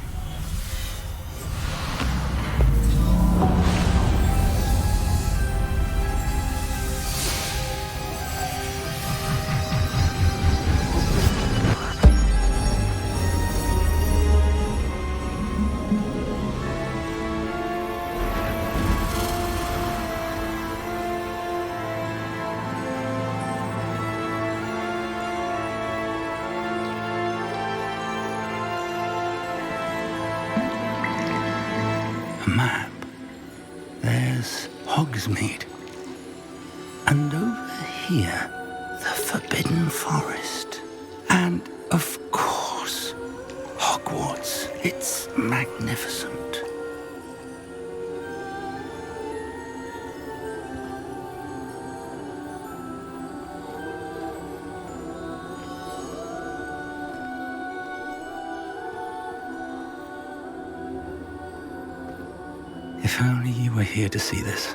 Map. There's Hogsmeade. And over here, the Forbidden Forest. And, of course, Hogwarts. It's magnificent. If only you were here to see this.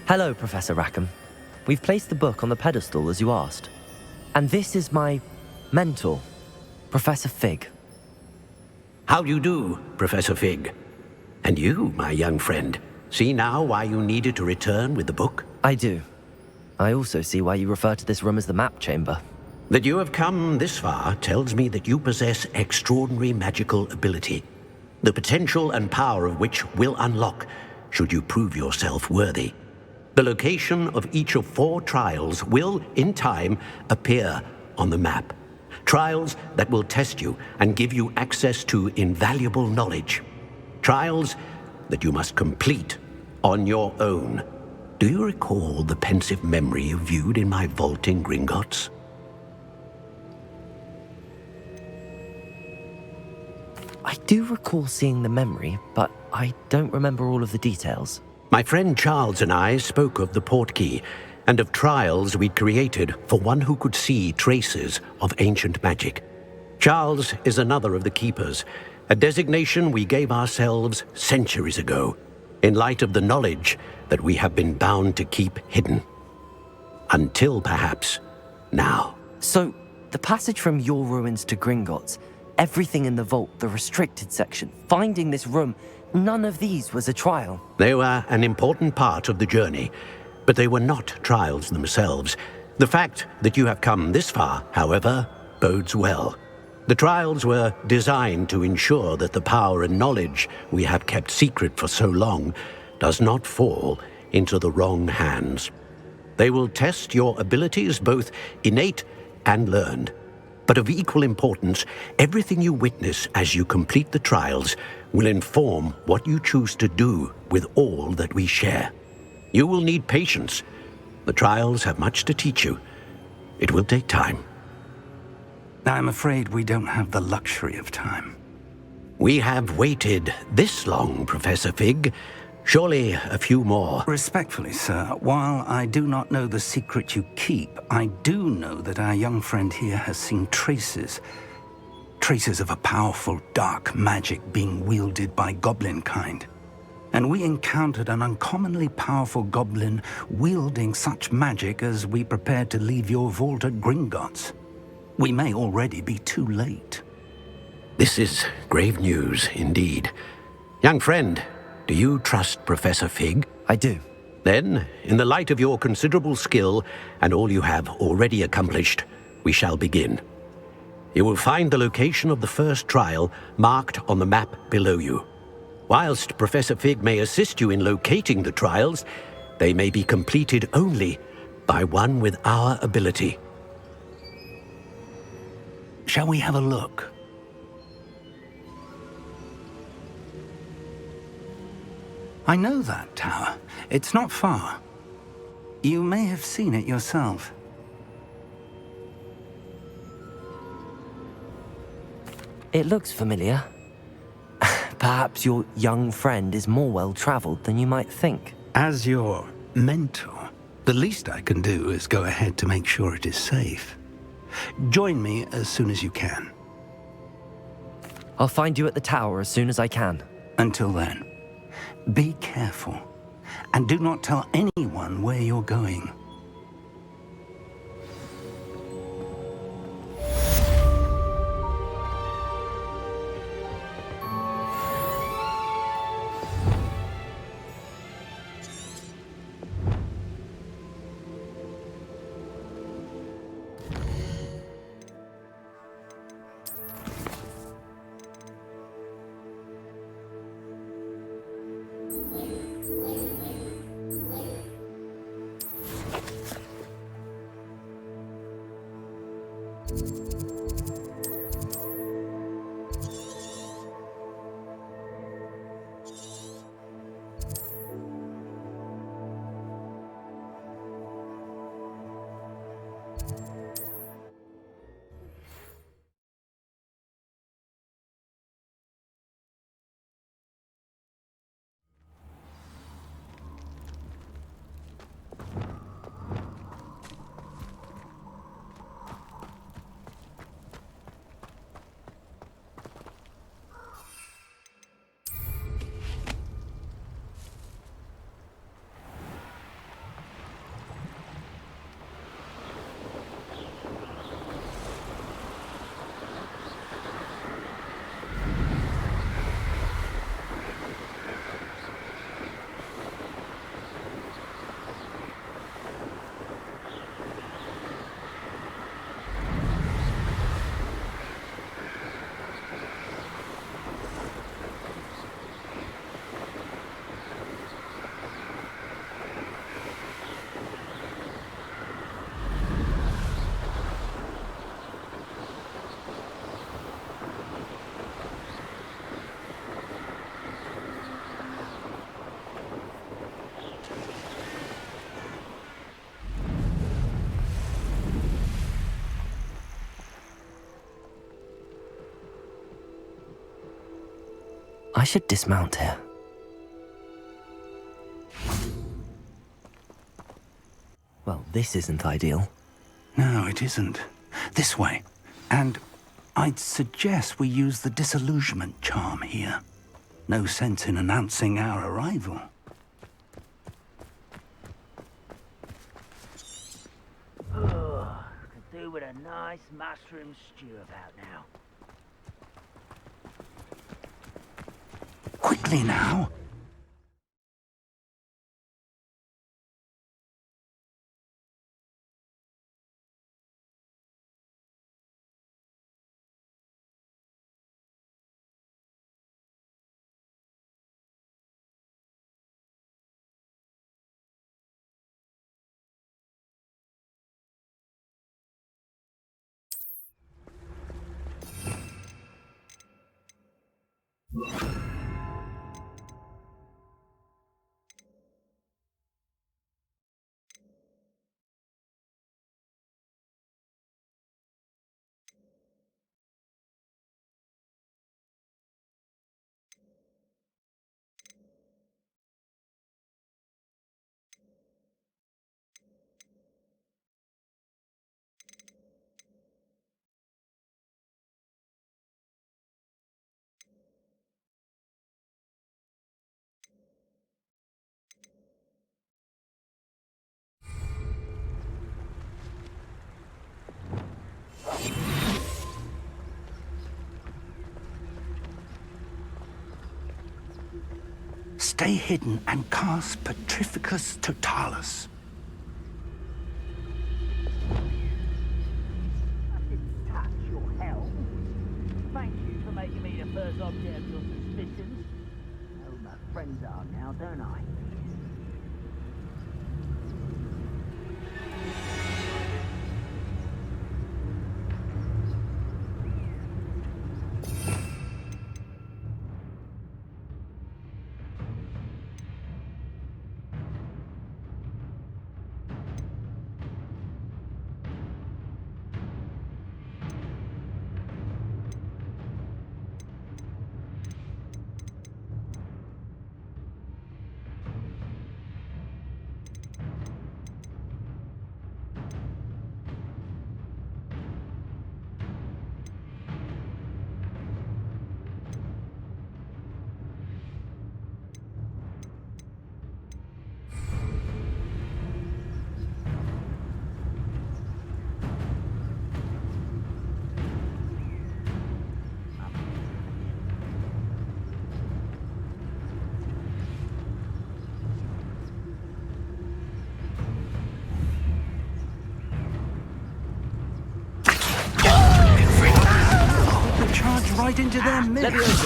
Hello, Professor Rackham. We've placed the book on the pedestal as you asked. And this is my mentor, Professor Fig. How do you do, Professor Fig? And you, my young friend, see now why you needed to return with the book? I do. I also see why you refer to this room as the Map Chamber. That you have come this far tells me that you possess extraordinary magical ability, the potential and power of which will unlock should you prove yourself worthy. The location of each of 4 trials will, in time, appear on the map. Trials that will test you and give you access to invaluable knowledge. Trials that you must complete on your own. Do you recall the pensive memory you viewed in my vault in Gringotts? I do recall seeing the memory, but I don't remember all of the details. My friend Charles and I spoke of the portkey and of trials we'd created for one who could see traces of ancient magic. Charles is another of the keepers, a designation we gave ourselves centuries ago, in light of the knowledge that we have been bound to keep hidden. Until, perhaps, now. So, the passage from your ruins to Gringotts, everything in the vault, the restricted section, finding this room, none of these was a trial. They were an important part of the journey, But they were not trials themselves. The fact that you have come this far, however, bodes well. The trials were designed to ensure that the power and knowledge we have kept secret for so long does not fall into the wrong hands. They will test your abilities, both innate and learned. But of equal importance, everything you witness as you complete the trials will inform what you choose to do with all that we share. You will need patience. The trials have much to teach you. It will take time. I'm afraid we don't have the luxury of time. We have waited this long, Professor Fig. Surely a few more. Respectfully, sir, while I do not know the secret you keep, I do know that our young friend here has seen traces of a powerful dark magic being wielded by goblin kind. And we encountered an uncommonly powerful goblin wielding such magic as we prepared to leave your vault at Gringotts. We may already be too late. This is grave news indeed. Young friend, do you trust Professor Fig? I do. Then, in the light of your considerable skill and all you have already accomplished, we shall begin. You will find the location of the first trial marked on the map below you. Whilst Professor Fig may assist you in locating the trials, they may be completed only by one with our ability. Shall we have a look? I know that tower. It's not far. You may have seen it yourself. It looks familiar. Perhaps your young friend is more well-traveled than you might think. As your mentor, the least I can do is go ahead to make sure it is safe. Join me as soon as you can. I'll find you at the tower as soon as I can. Until then, be careful, and do not tell anyone where you're going. I should dismount here. Well, this isn't ideal. No, it isn't. This way. And I'd suggest we use the disillusionment charm here. No sense in announcing our arrival. Could do with a nice mushroom stew about now. Quickly now. stay hidden and cast Petrificus Totalus. Touch your help. Thank you for making me the first object of your suspicions. I know who my friends are now, don't I? Charge right into their midst.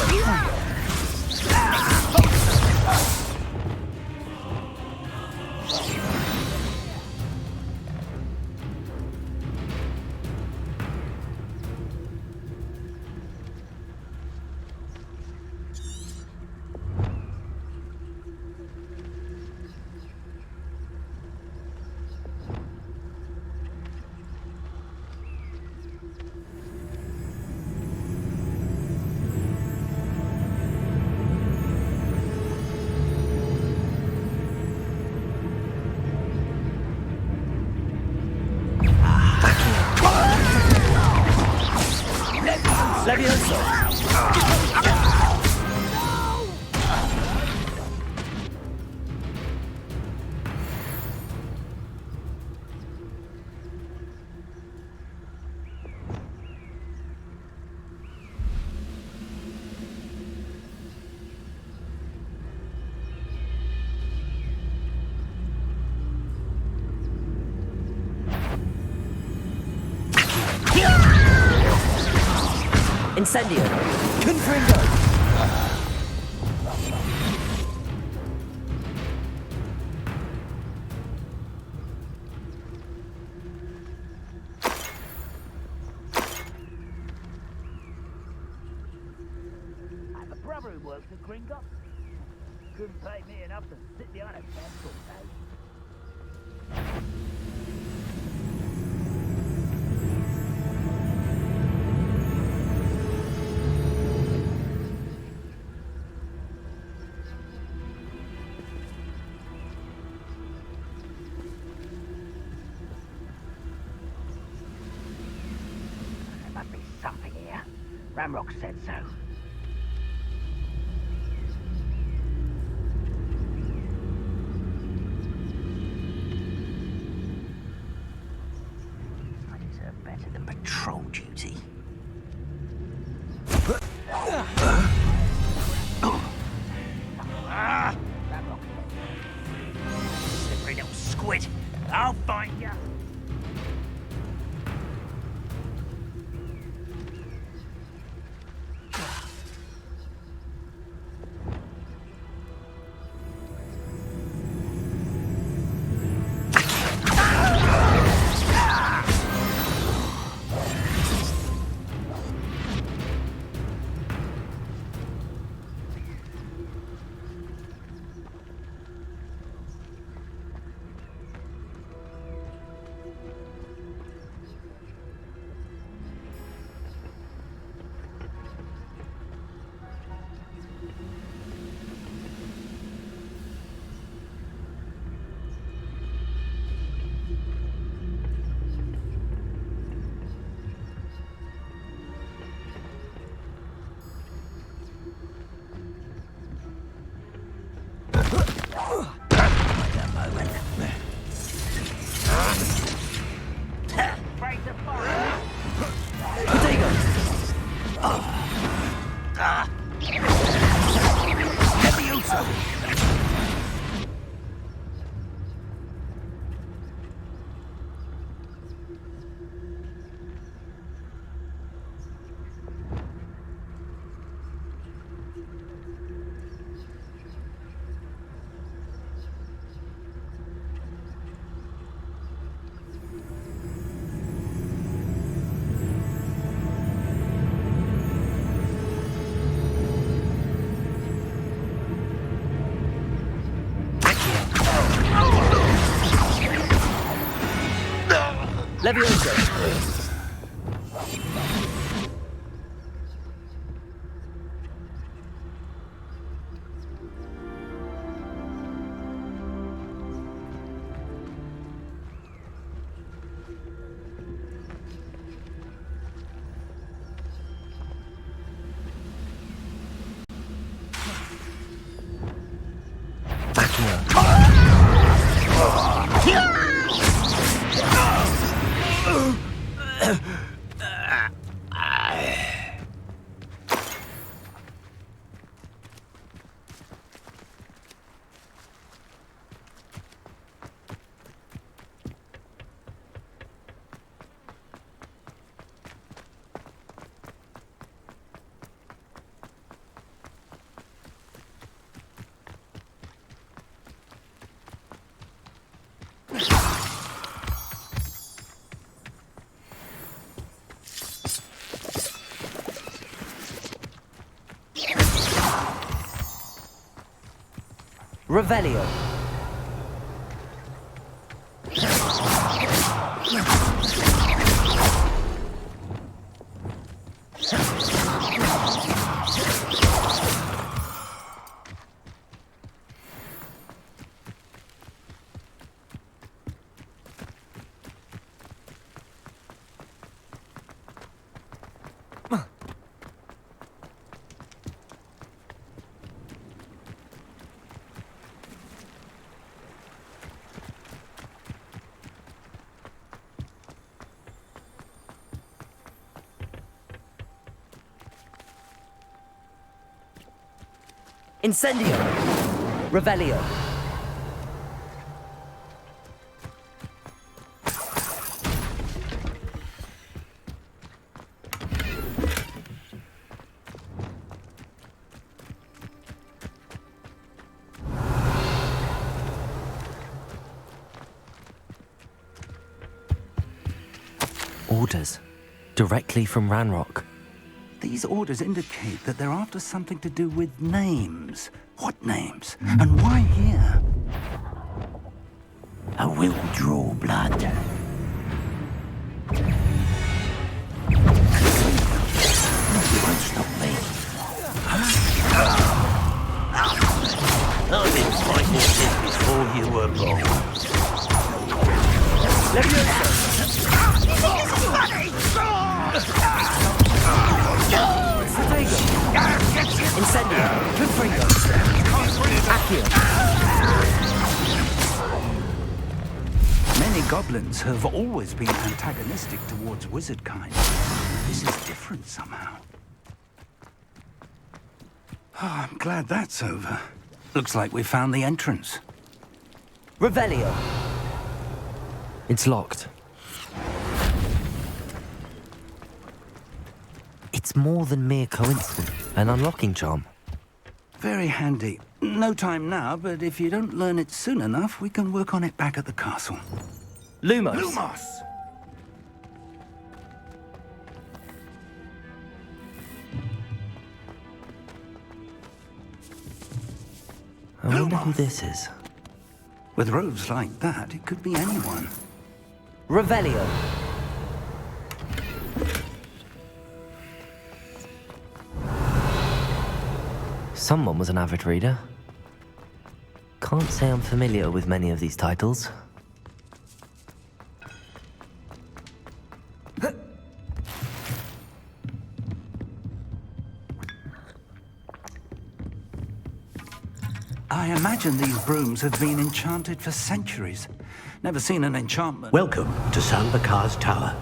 Incendio. Confringo. I have a brother who works at Gringo. Couldn't pay me enough to sit behind a desk all day. Ramrock said so. I deserve better than patrol duty. Ramrock. Slippery little squid. I'll find ya. Levioso. Revelio. Incendio. Revelio. Orders. Directly from Ranrock. These orders indicate that they're after something to do with names. What names? And why here? I will draw blood. You won't stop me. I've been fighting since before you were born. Incendio. Confringo. Accio. Many goblins have always been antagonistic towards wizard kind. This is different somehow. Oh, I'm glad that's over. Looks like we found the entrance. Revelio. It's locked. It's more than mere coincidence. An unlocking charm. Very handy. No time now, but if you don't learn it soon enough, we can work on it back at the castle. Lumos. Lumos! I wonder who this is. With robes like that, it could be anyone. Revelio. Someone was an avid reader. Can't say I'm familiar with many of these titles. I imagine these brooms have been enchanted for centuries. Never seen an enchantment. Welcome to San Bakar's Tower.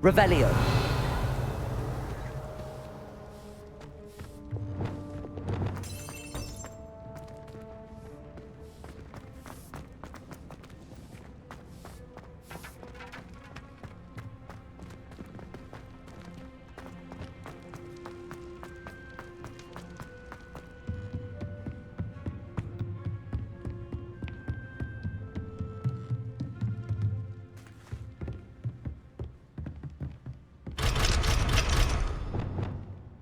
Revelio.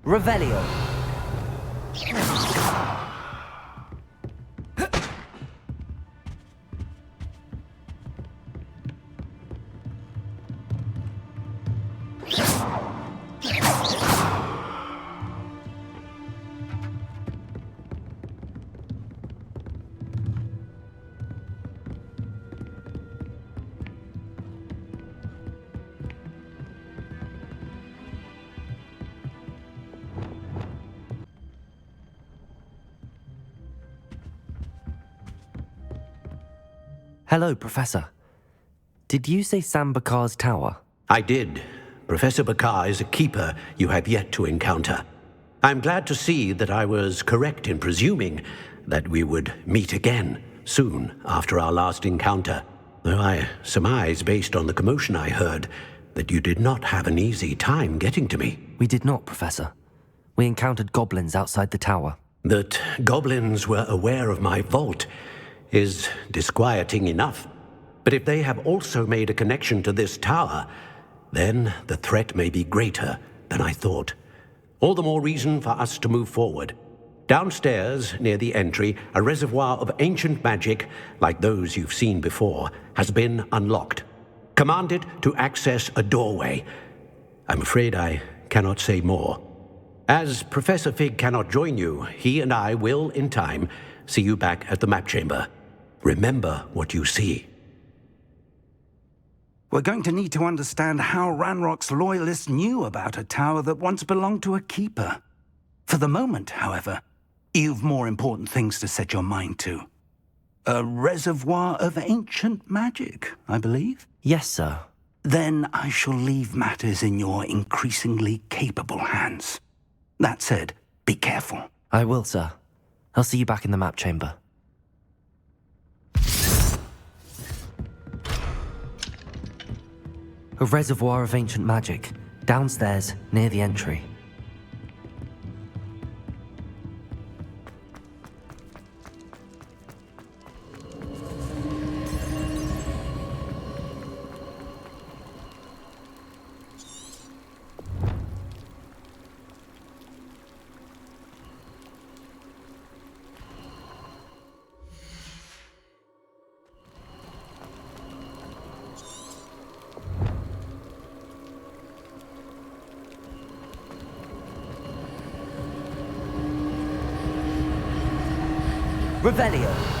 Revelio. Hello, Professor. Did you say Sam Bakar's tower? I did. Professor Bakar is a keeper you have yet to encounter. I'm glad to see that I was correct in presuming that we would meet again soon after our last encounter, though I surmise, based on the commotion I heard, that you did not have an easy time getting to me. We did not, Professor. We encountered goblins outside the tower. That goblins were aware of my vault is disquieting enough. But if they have also made a connection to this tower, then the threat may be greater than I thought. All the more reason for us to move forward. Downstairs, near the entry, a reservoir of ancient magic, like those you've seen before, has been unlocked. Command it to access a doorway. I'm afraid I cannot say more. As Professor Fig cannot join you, he and I will, in time, see you back at the map chamber. Remember what you see. We're going to need to understand how Ranrock's loyalists knew about a tower that once belonged to a keeper. For the moment, however, you've more important things to set your mind to. A reservoir of ancient magic, I believe? Yes, sir. Then I shall leave matters in your increasingly capable hands. That said, be careful. I will, sir. I'll see you back in the map chamber. A reservoir of ancient magic, downstairs, near the entry. Revelio.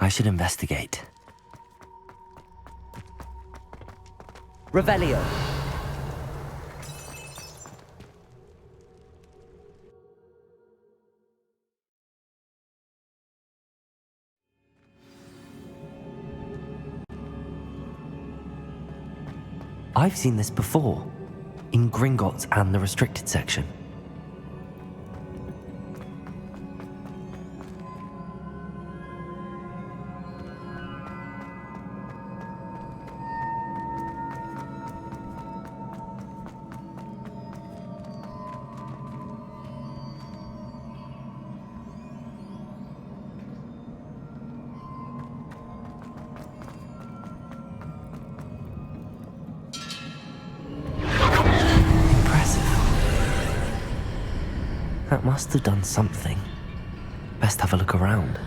I should investigate. Revelio. I've seen this before, in Gringotts and the restricted section. That must have done something. Best have a look around.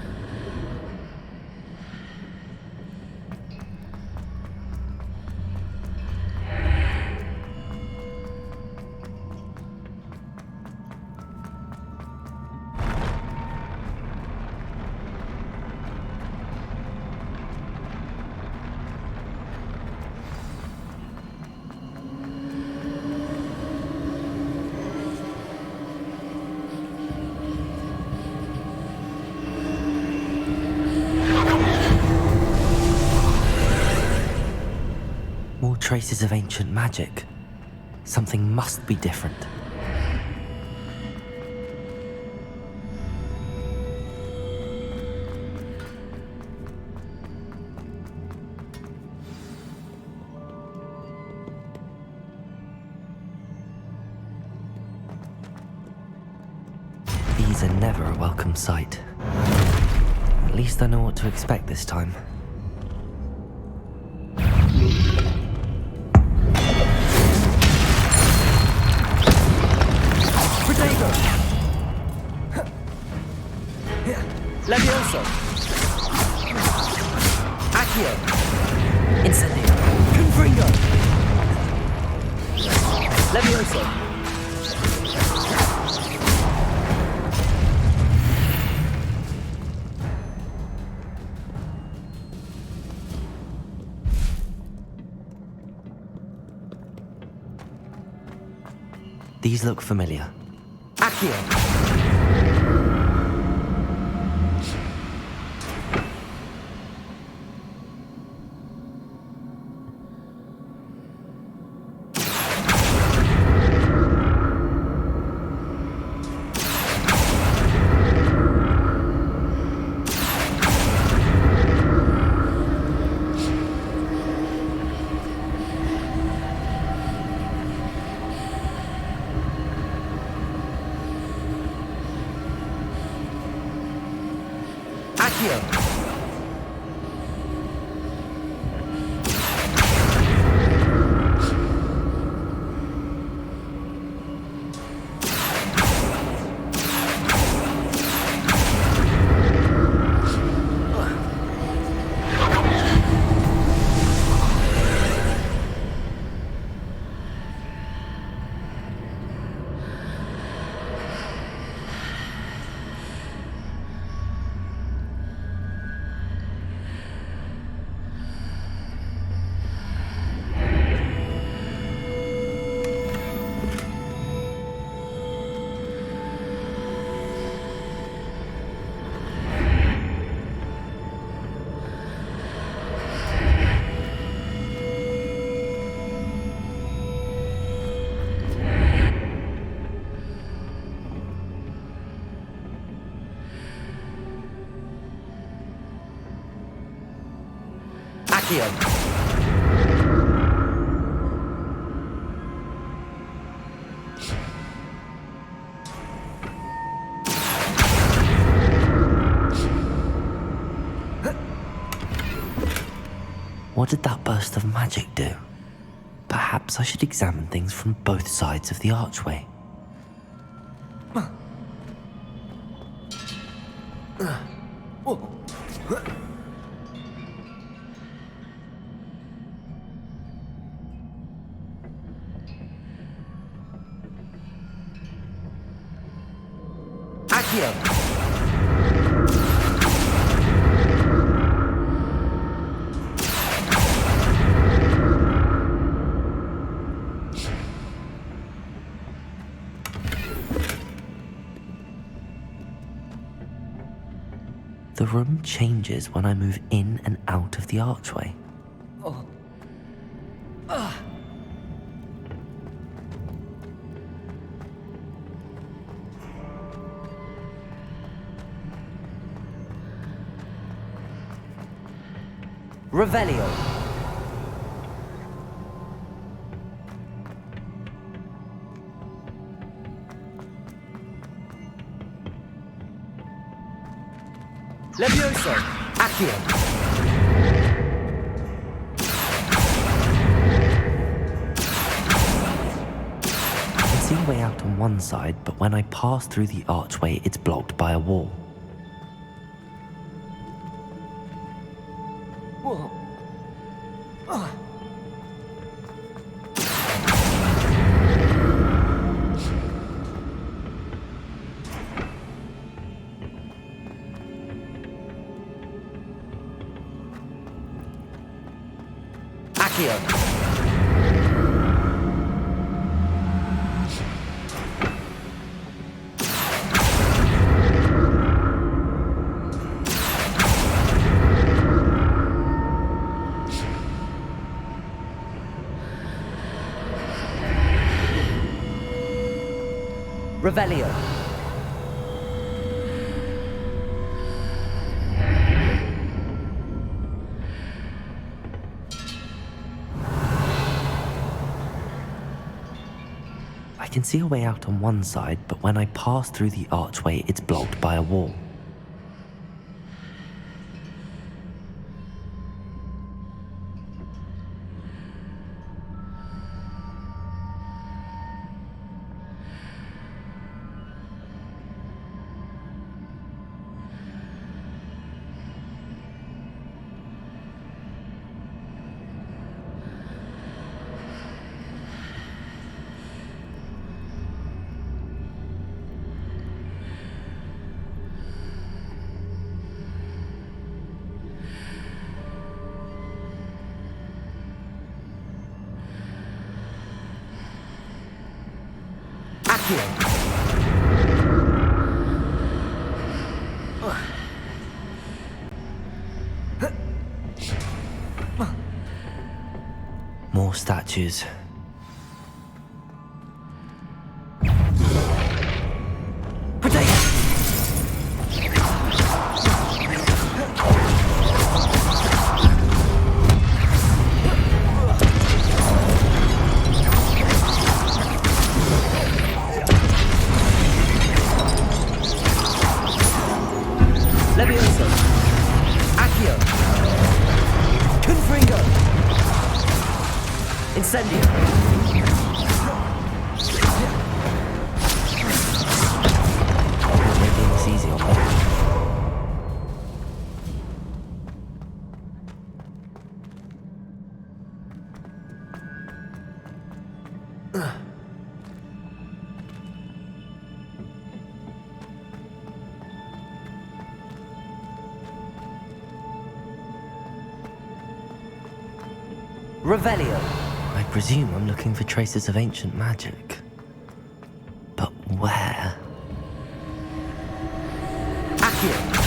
More traces of ancient magic. Something must be different. These are never a welcome sight. At least I know what to expect this time. Levioso. Accio. Incendio. Confringo. Levioso. These look familiar. Accio. Accio. What did that burst of magic do? Perhaps I should examine things from both sides of the archway. The room changes when I move in and out of the archway. Revelio. Levioso. Accio. I can see a way out on one side, but when I pass through the archway, it's blocked by a wall. Revelio. I can see a way out on one side, but when I pass through the archway, it's blocked by a wall. More statues. Levioso. Accio. Confringo. Incendio. Making this easy on me. Revelio. I presume I'm looking for traces of ancient magic. But where? Accio.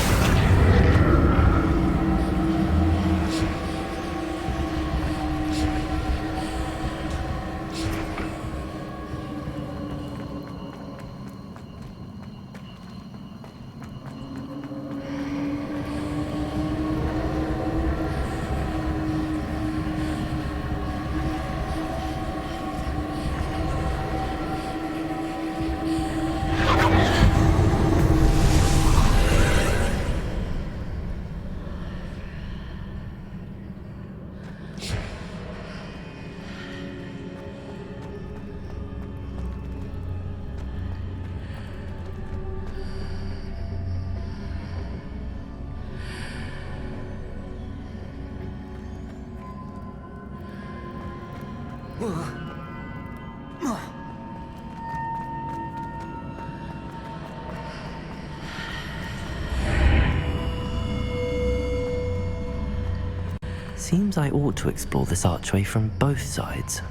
Seems I ought to explore this archway from both sides.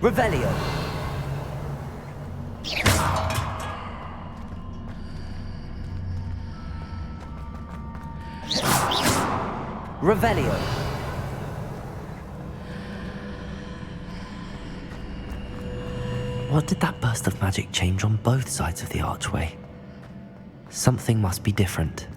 Revelio. Revelio. What did that burst of magic change on both sides of the archway? Something must be different.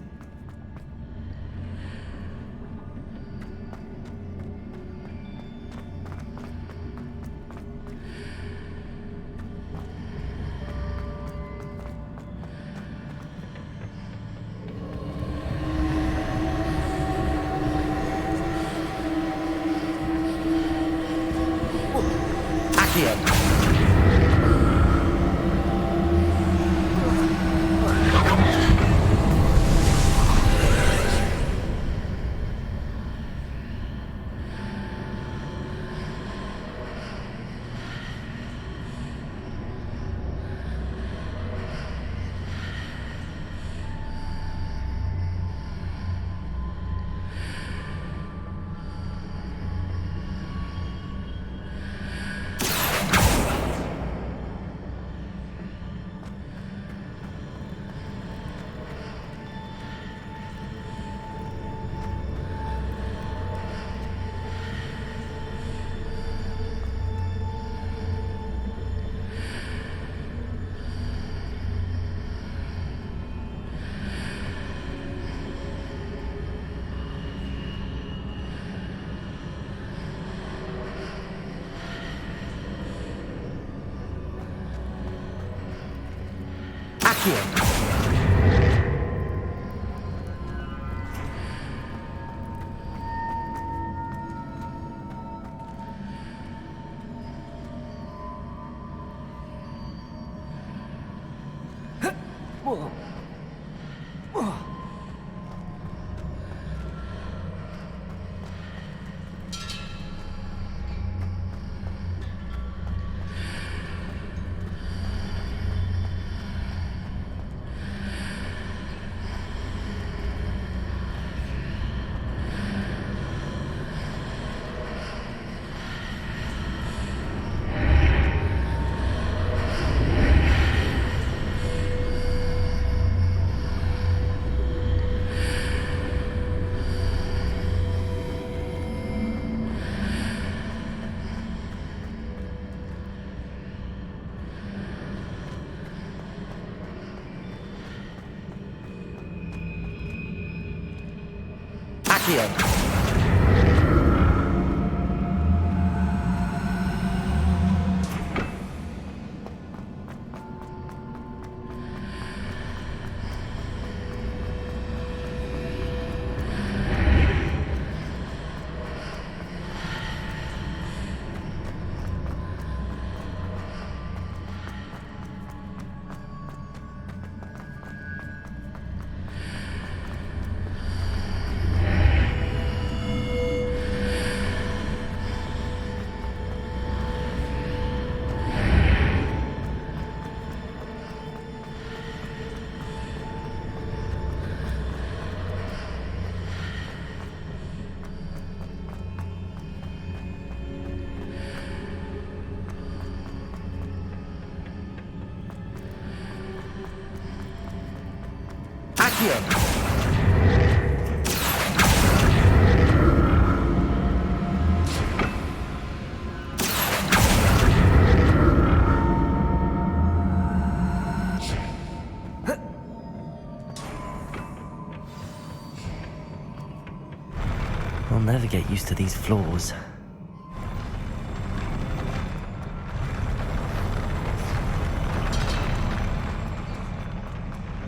I'll never get used to these floors.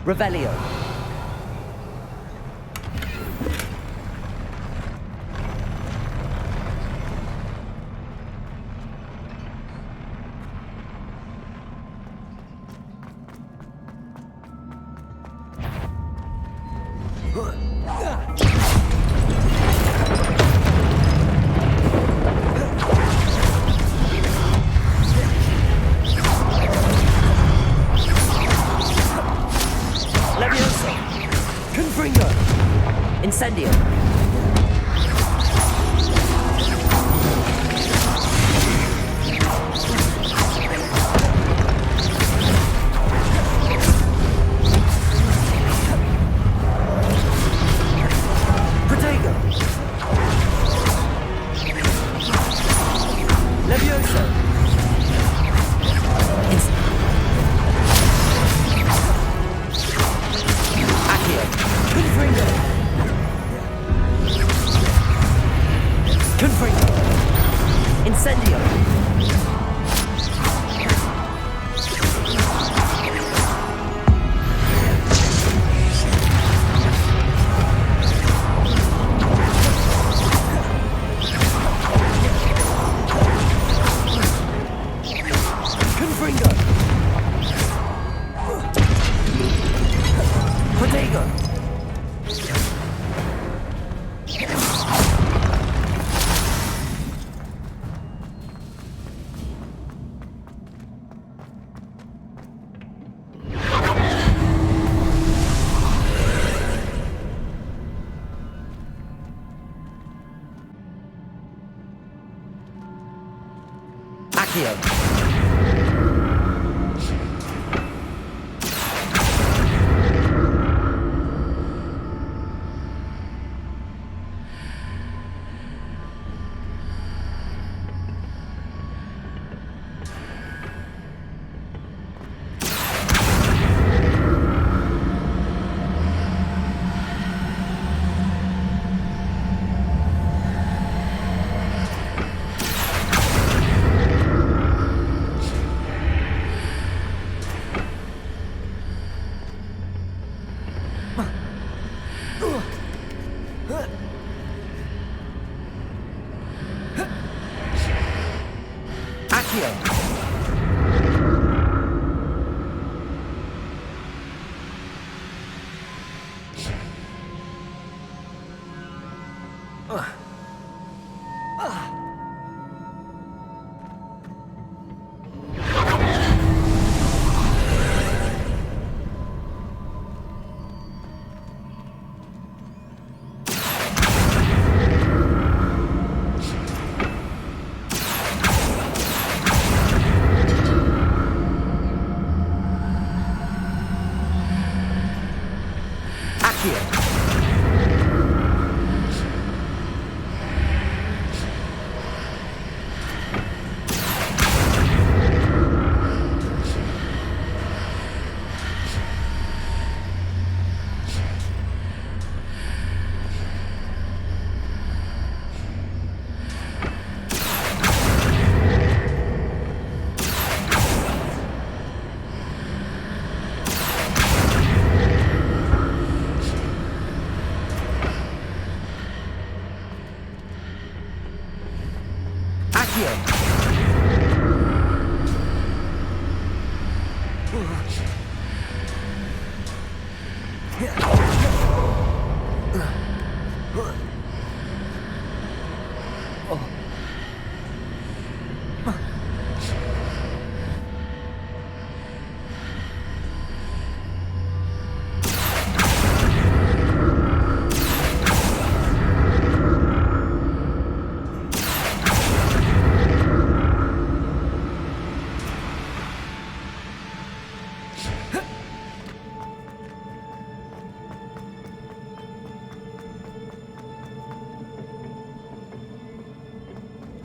Revelio. Incendio. Protego. Levioso. Accio. Confringo. Confringo. Incendio. Confringo. Protego. Accio.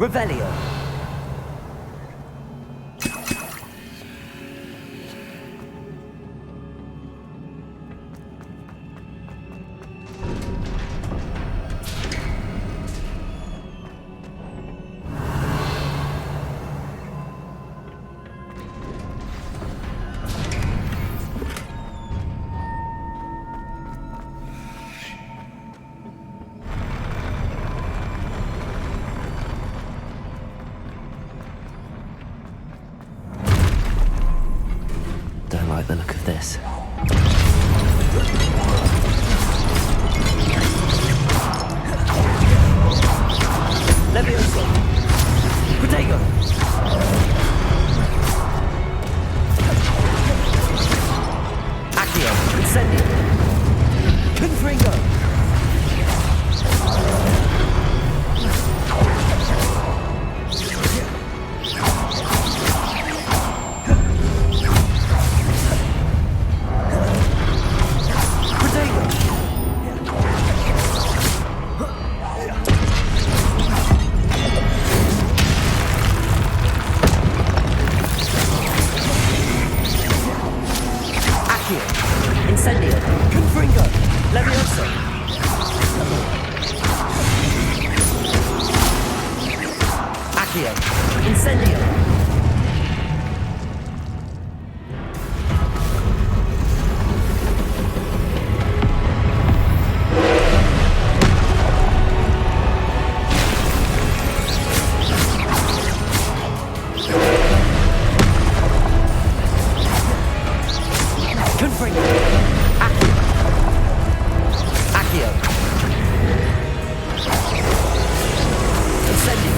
Revelio. Don't like the look of this. Levioso. Protego. Accio. Incendio. Confringo. Incendio. Confringo. Levioso. Accio. Incendio. Confringo. Accio. Incendio.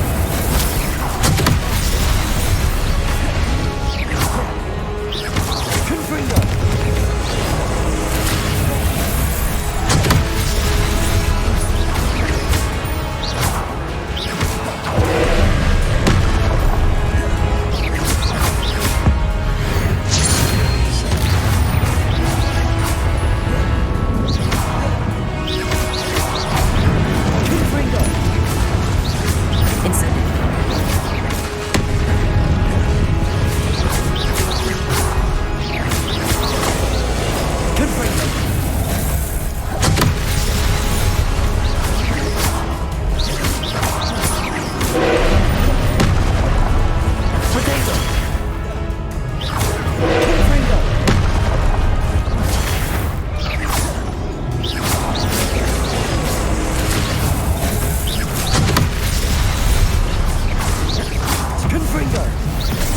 go.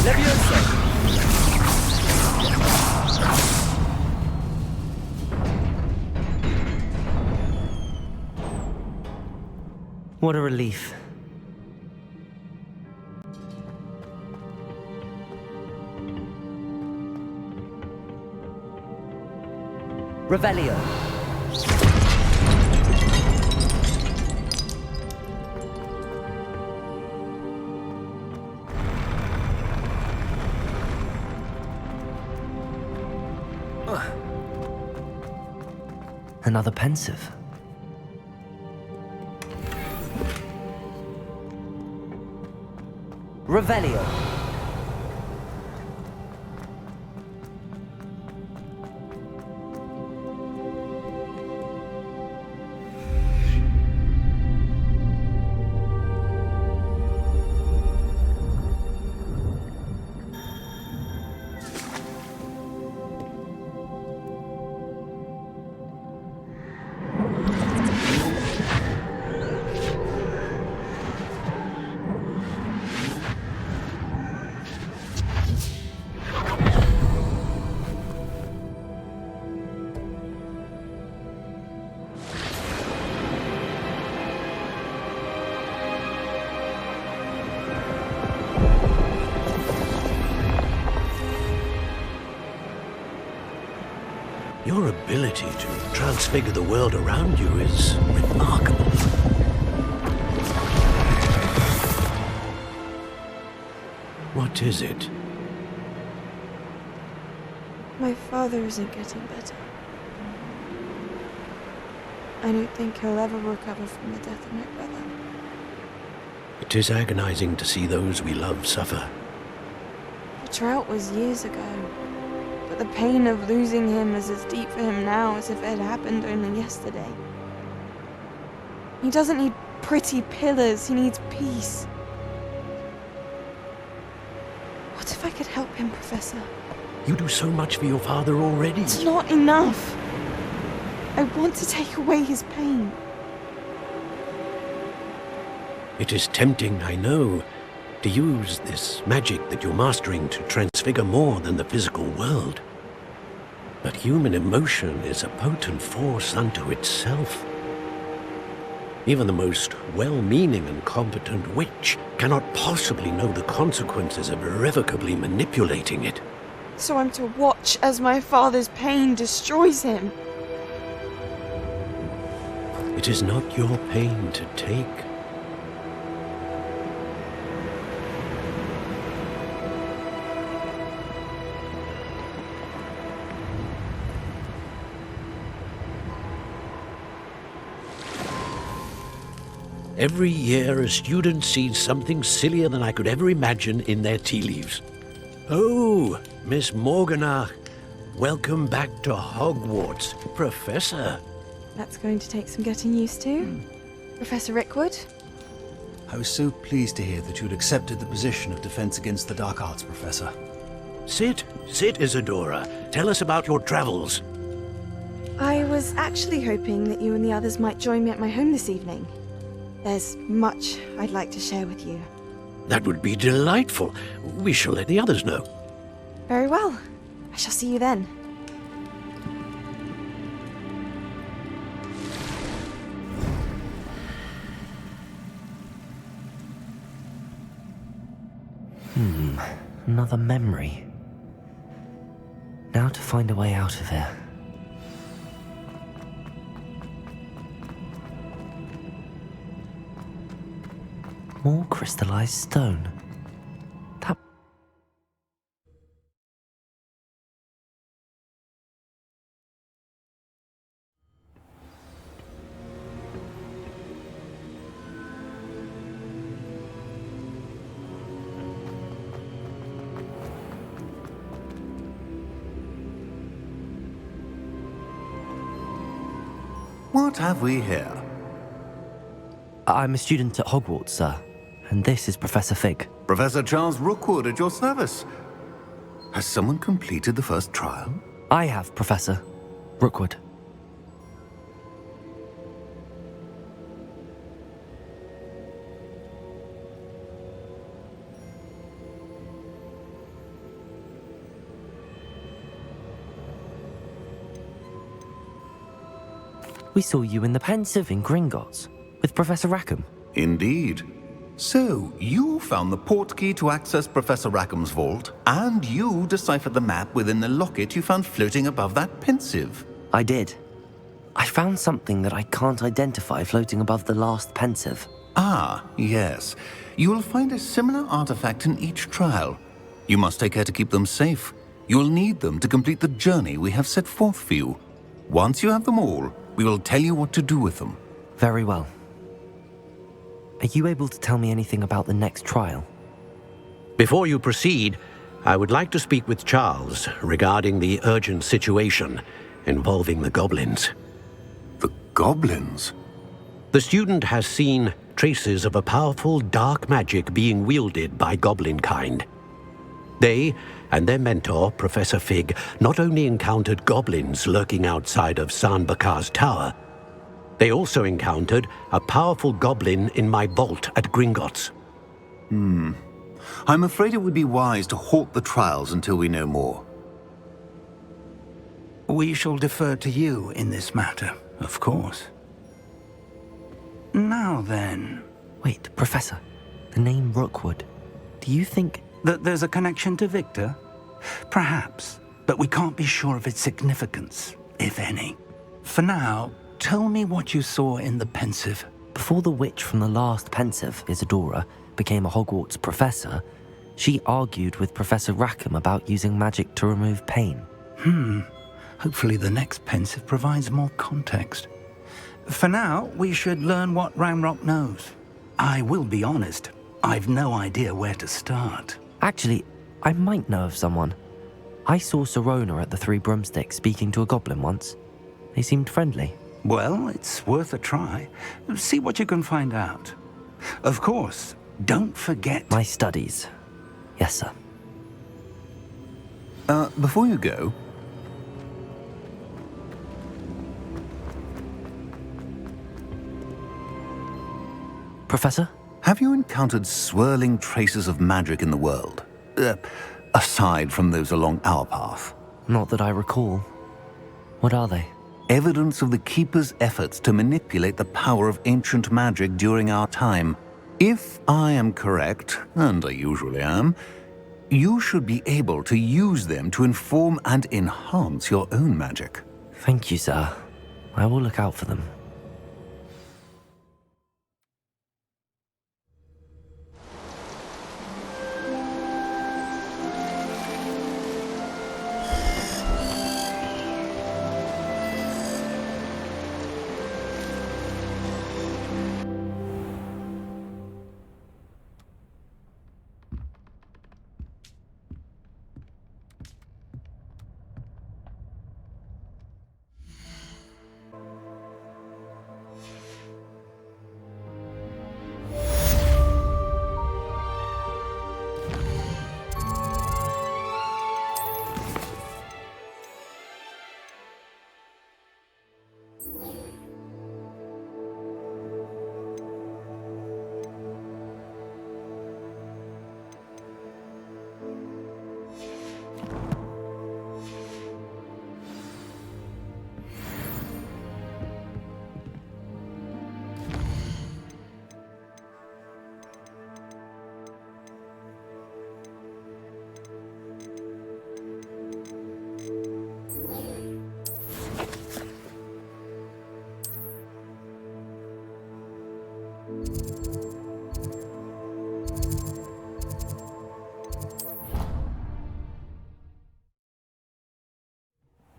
Levioso. What a relief. Revelio. Another pensive. Revelio. Your ability to transfigure the world around you is remarkable. What is it? My father isn't getting better. I don't think he'll ever recover from the death of my brother. It is agonizing to see those we love suffer. The drought was years ago, but the pain of losing him is as deep for him now as if it had happened only yesterday. He doesn't need pretty pillars, he needs peace. What if I could help him, Professor? You do so much for your father already. It's not enough. I want to take away his pain. It is tempting, I know, to use this magic that you're mastering to transfigure more than the physical world. But human emotion is a potent force unto itself. Even the most well-meaning and competent witch cannot possibly know the consequences of irrevocably manipulating it. So I'm to watch as my father's pain destroys him. It is not your pain to take. Every year, a student sees something sillier than I could ever imagine in their tea leaves. Oh, Miss Morganach, welcome back to Hogwarts, Professor. That's going to take some getting used to. Professor Rickwood? I was so pleased to hear that you'd accepted the position of Defense Against the Dark Arts, Professor. Sit, Isadora. Tell us about your travels. I was actually hoping that you and the others might join me at my home this evening. There's much I'd like to share with you. That would be delightful. We shall let the others know. Very well. I shall see you then. Another memory. Now to find a way out of here. More crystallized stone. That... What have we here? I'm a student at Hogwarts, sir. And this is Professor Fig. Professor Charles Rookwood at your service. Has someone completed the first trial? I have, Professor Rookwood. We saw you in the Pensive in Gringotts with Professor Rackham. Indeed. So, you found the portkey to access Professor Rackham's vault, and you deciphered the map within the locket you found floating above that Pensive. I did. I found something that I can't identify floating above the last Pensive. Ah, yes. You will find a similar artifact in each trial. You must take care to keep them safe. You will need them to complete the journey we have set forth for you. Once you have them all, we will tell you what to do with them. Very well. Are you able to tell me anything about the next trial? Before you proceed, I would like to speak with Charles regarding the urgent situation involving the goblins. The goblins? The student has seen traces of a powerful dark magic being wielded by goblin kind. They and their mentor, Professor Fig, not only encountered goblins lurking outside of Sanbakar's tower, they also encountered a powerful goblin in my vault at Gringotts. I'm afraid it would be wise to halt the trials until we know more. We shall defer to you in this matter, of course. Now then... Wait, Professor. The name Rookwood. Do you think... that there's a connection to Victor? Perhaps, but we can't be sure of its significance, if any. For now, tell me what you saw in the Pensive. Before the witch from the last Pensive, Isadora, became a Hogwarts professor, she argued with Professor Rackham about using magic to remove pain. Hopefully the next Pensive provides more context. For now, we should learn what Ranrock knows. I will be honest, I've no idea where to start. Actually, I might know of someone. I saw Sirona at the Three Broomsticks speaking to a goblin once. They seemed friendly. Well, it's worth a try. See what you can find out. Of course, don't forget... my studies. Yes, sir. Before you go... Professor? Have you encountered swirling traces of magic in the world? Aside from those along our path? Not that I recall. What are they? Evidence of the Keeper's efforts to manipulate the power of ancient magic during our time. If I am correct, and I usually am, you should be able to use them to inform and enhance your own magic. Thank you, sir. I will look out for them.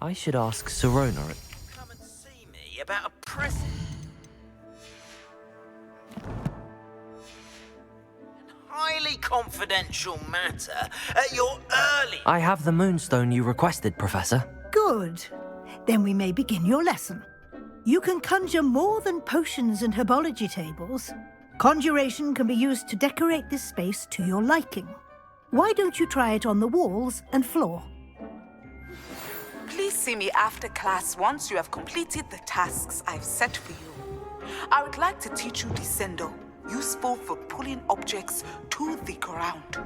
I should ask Sirona. Come and see me about a present. Highly confidential matter at your early... I have the moonstone you requested, Professor. Good. Then we may begin your lesson. You can conjure more than potions and herbology tables. Conjuration can be used to decorate this space to your liking. Why don't you try it on the walls and floor? Please see me after class once you have completed the tasks I've set for you. I would like to teach you Descendo, useful for pulling objects to the ground.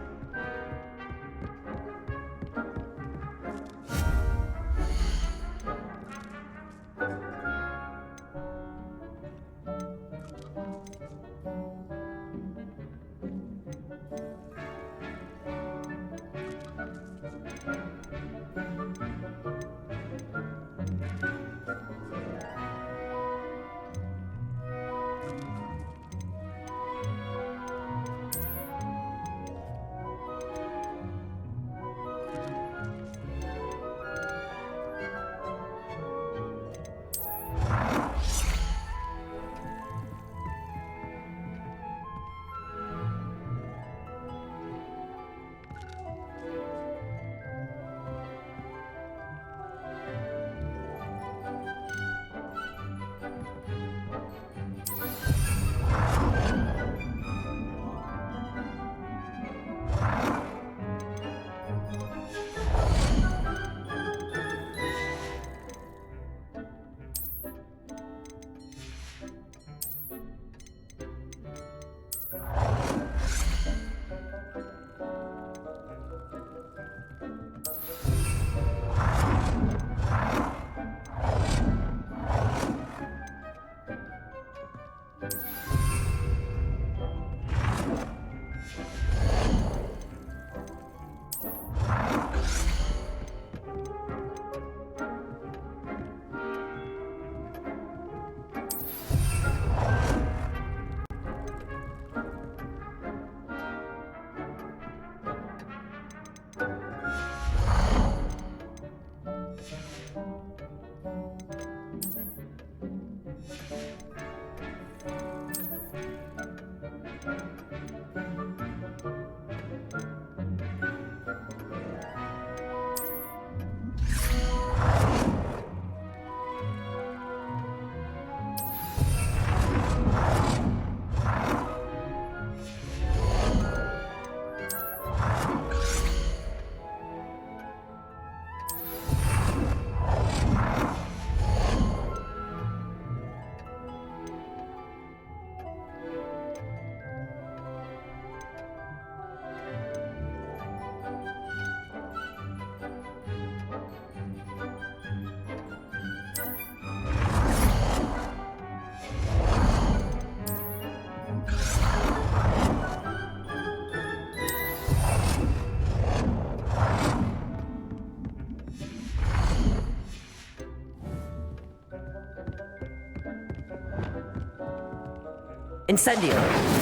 Incendio.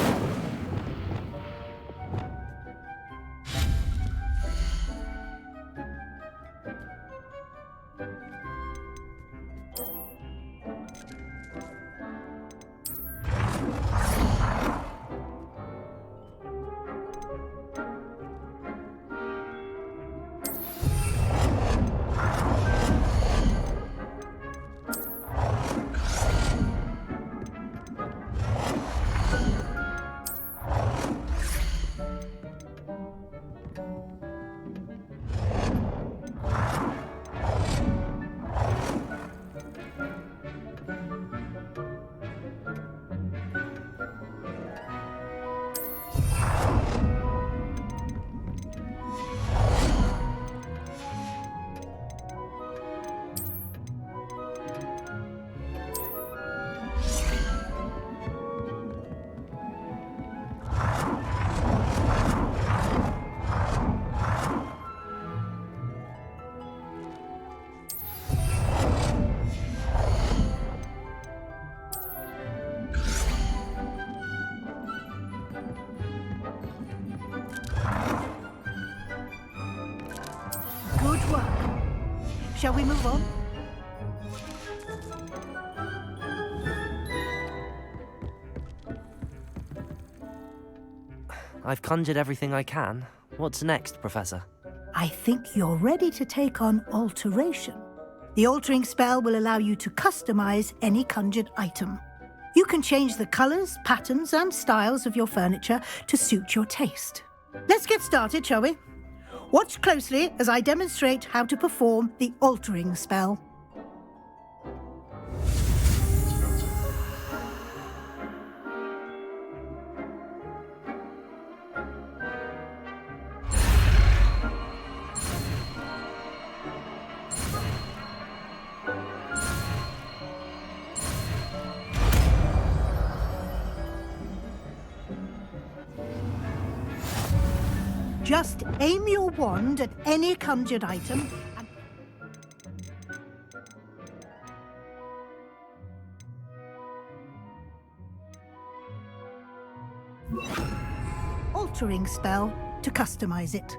Shall we move on? I've conjured everything I can. What's next, Professor? I think you're ready to take on alteration. The altering spell will allow you to customize any conjured item. You can change the colors, patterns, and styles of your furniture to suit your taste. Let's get started, shall we? Watch closely as I demonstrate how to perform the altering spell. Just aim your wand at any conjured item and... altering spell to customize it.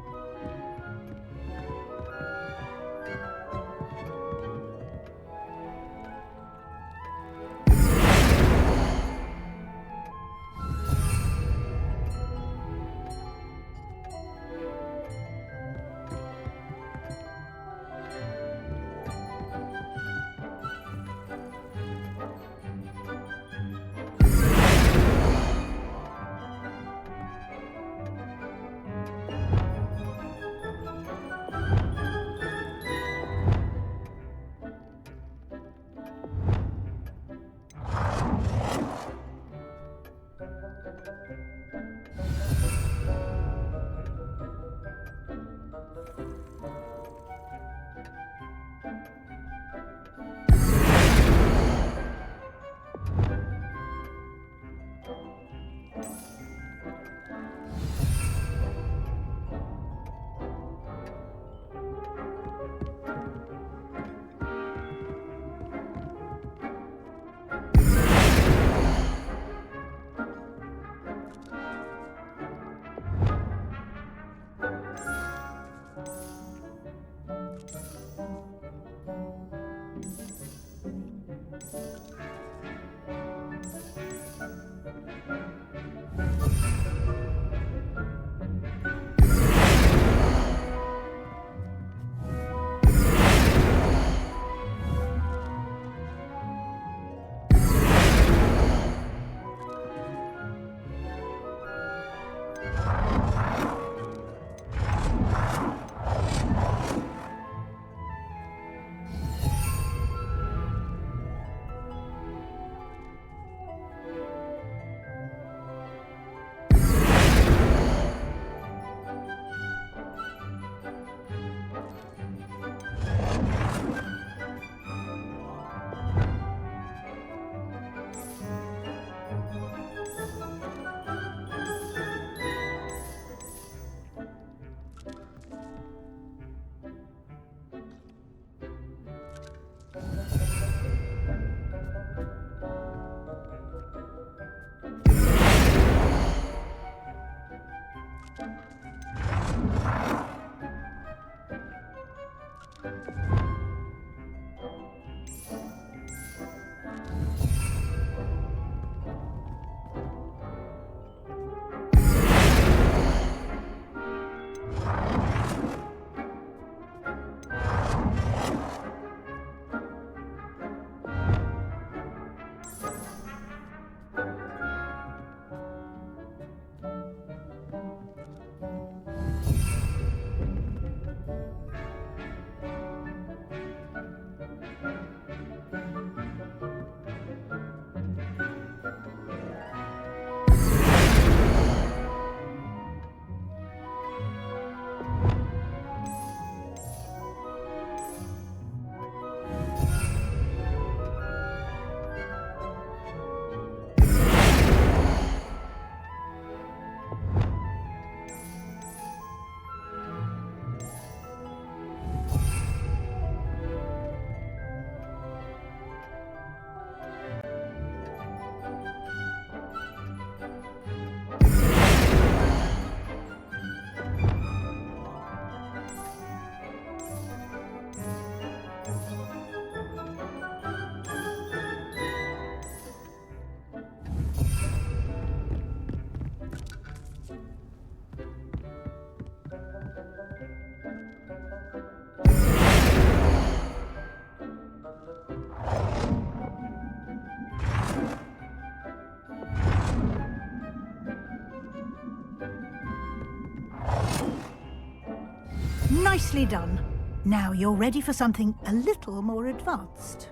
Nicely done. Now you're ready for something a little more advanced.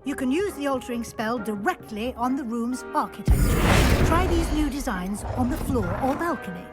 You can use the altering spell directly on the room's architecture. Try these new designs on the floor or balcony.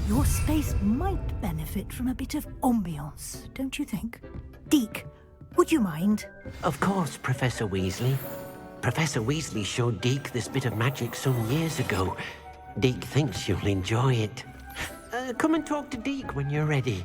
Your space might benefit from a bit of ambiance, don't you think? Deke, would you mind? Of course, Professor Weasley. Professor Weasley showed Deke this bit of magic some years ago. Deke thinks you'll enjoy it. Come and talk to Deke when you're ready.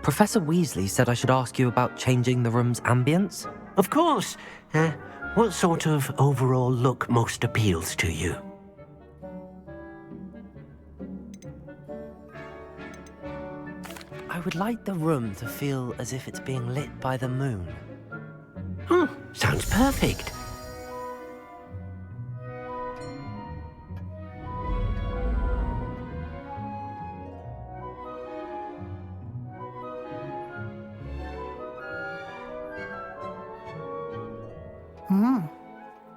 Professor Weasley said I should ask you about changing the room's ambience? Of course. What sort of overall look most appeals to you? I would like the room to feel as if it's being lit by the moon. Sounds perfect.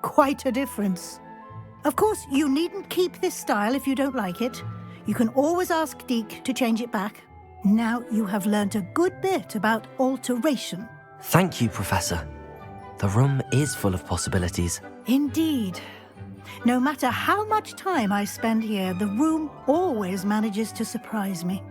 Quite a difference. Of course, you needn't keep this style if you don't like it. You can always ask Deke to change it back. Now you have learnt a good bit about alteration. Thank you, Professor. The room is full of possibilities. Indeed. No matter how much time I spend here, the room always manages to surprise me.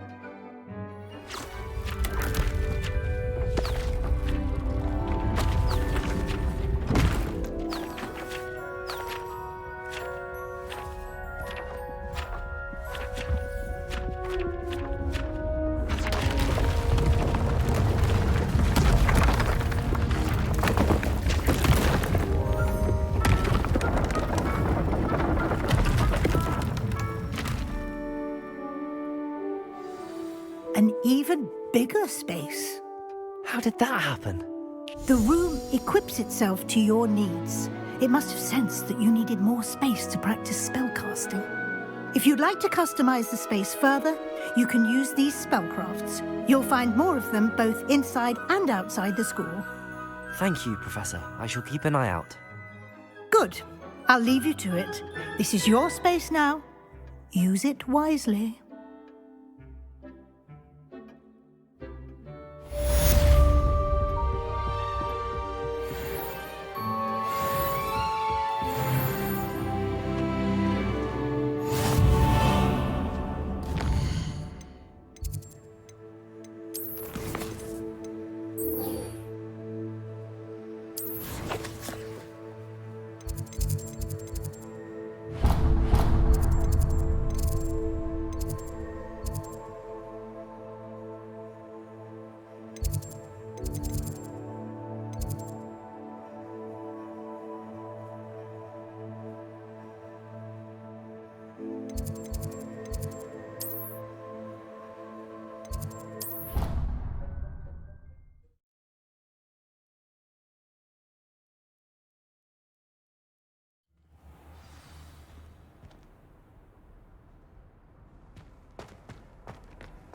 an even bigger space. How did that happen? The room equips itself to your needs. It must have sensed that you needed more space to practice spellcasting. If you'd like to customize the space further, you can use these spellcrafts. You'll find more of them both inside and outside the school. Thank you, Professor. I shall keep an eye out. Good. I'll leave you to it. This is your space now. Use it wisely.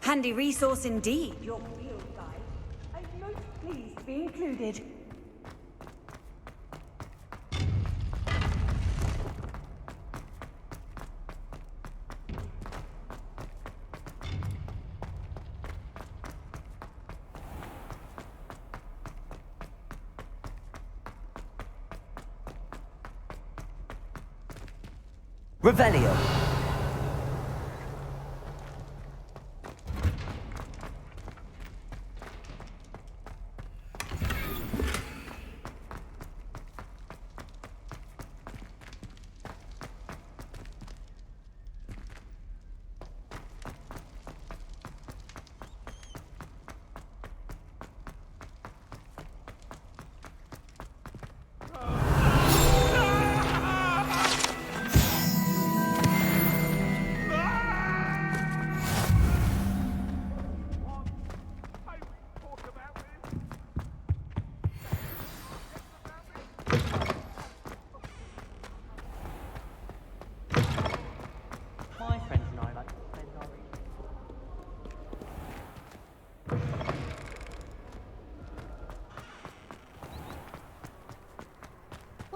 Handy resource indeed, your field guide. I'm most pleased to be included. Revelio.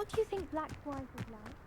What do you think Black's wife is like?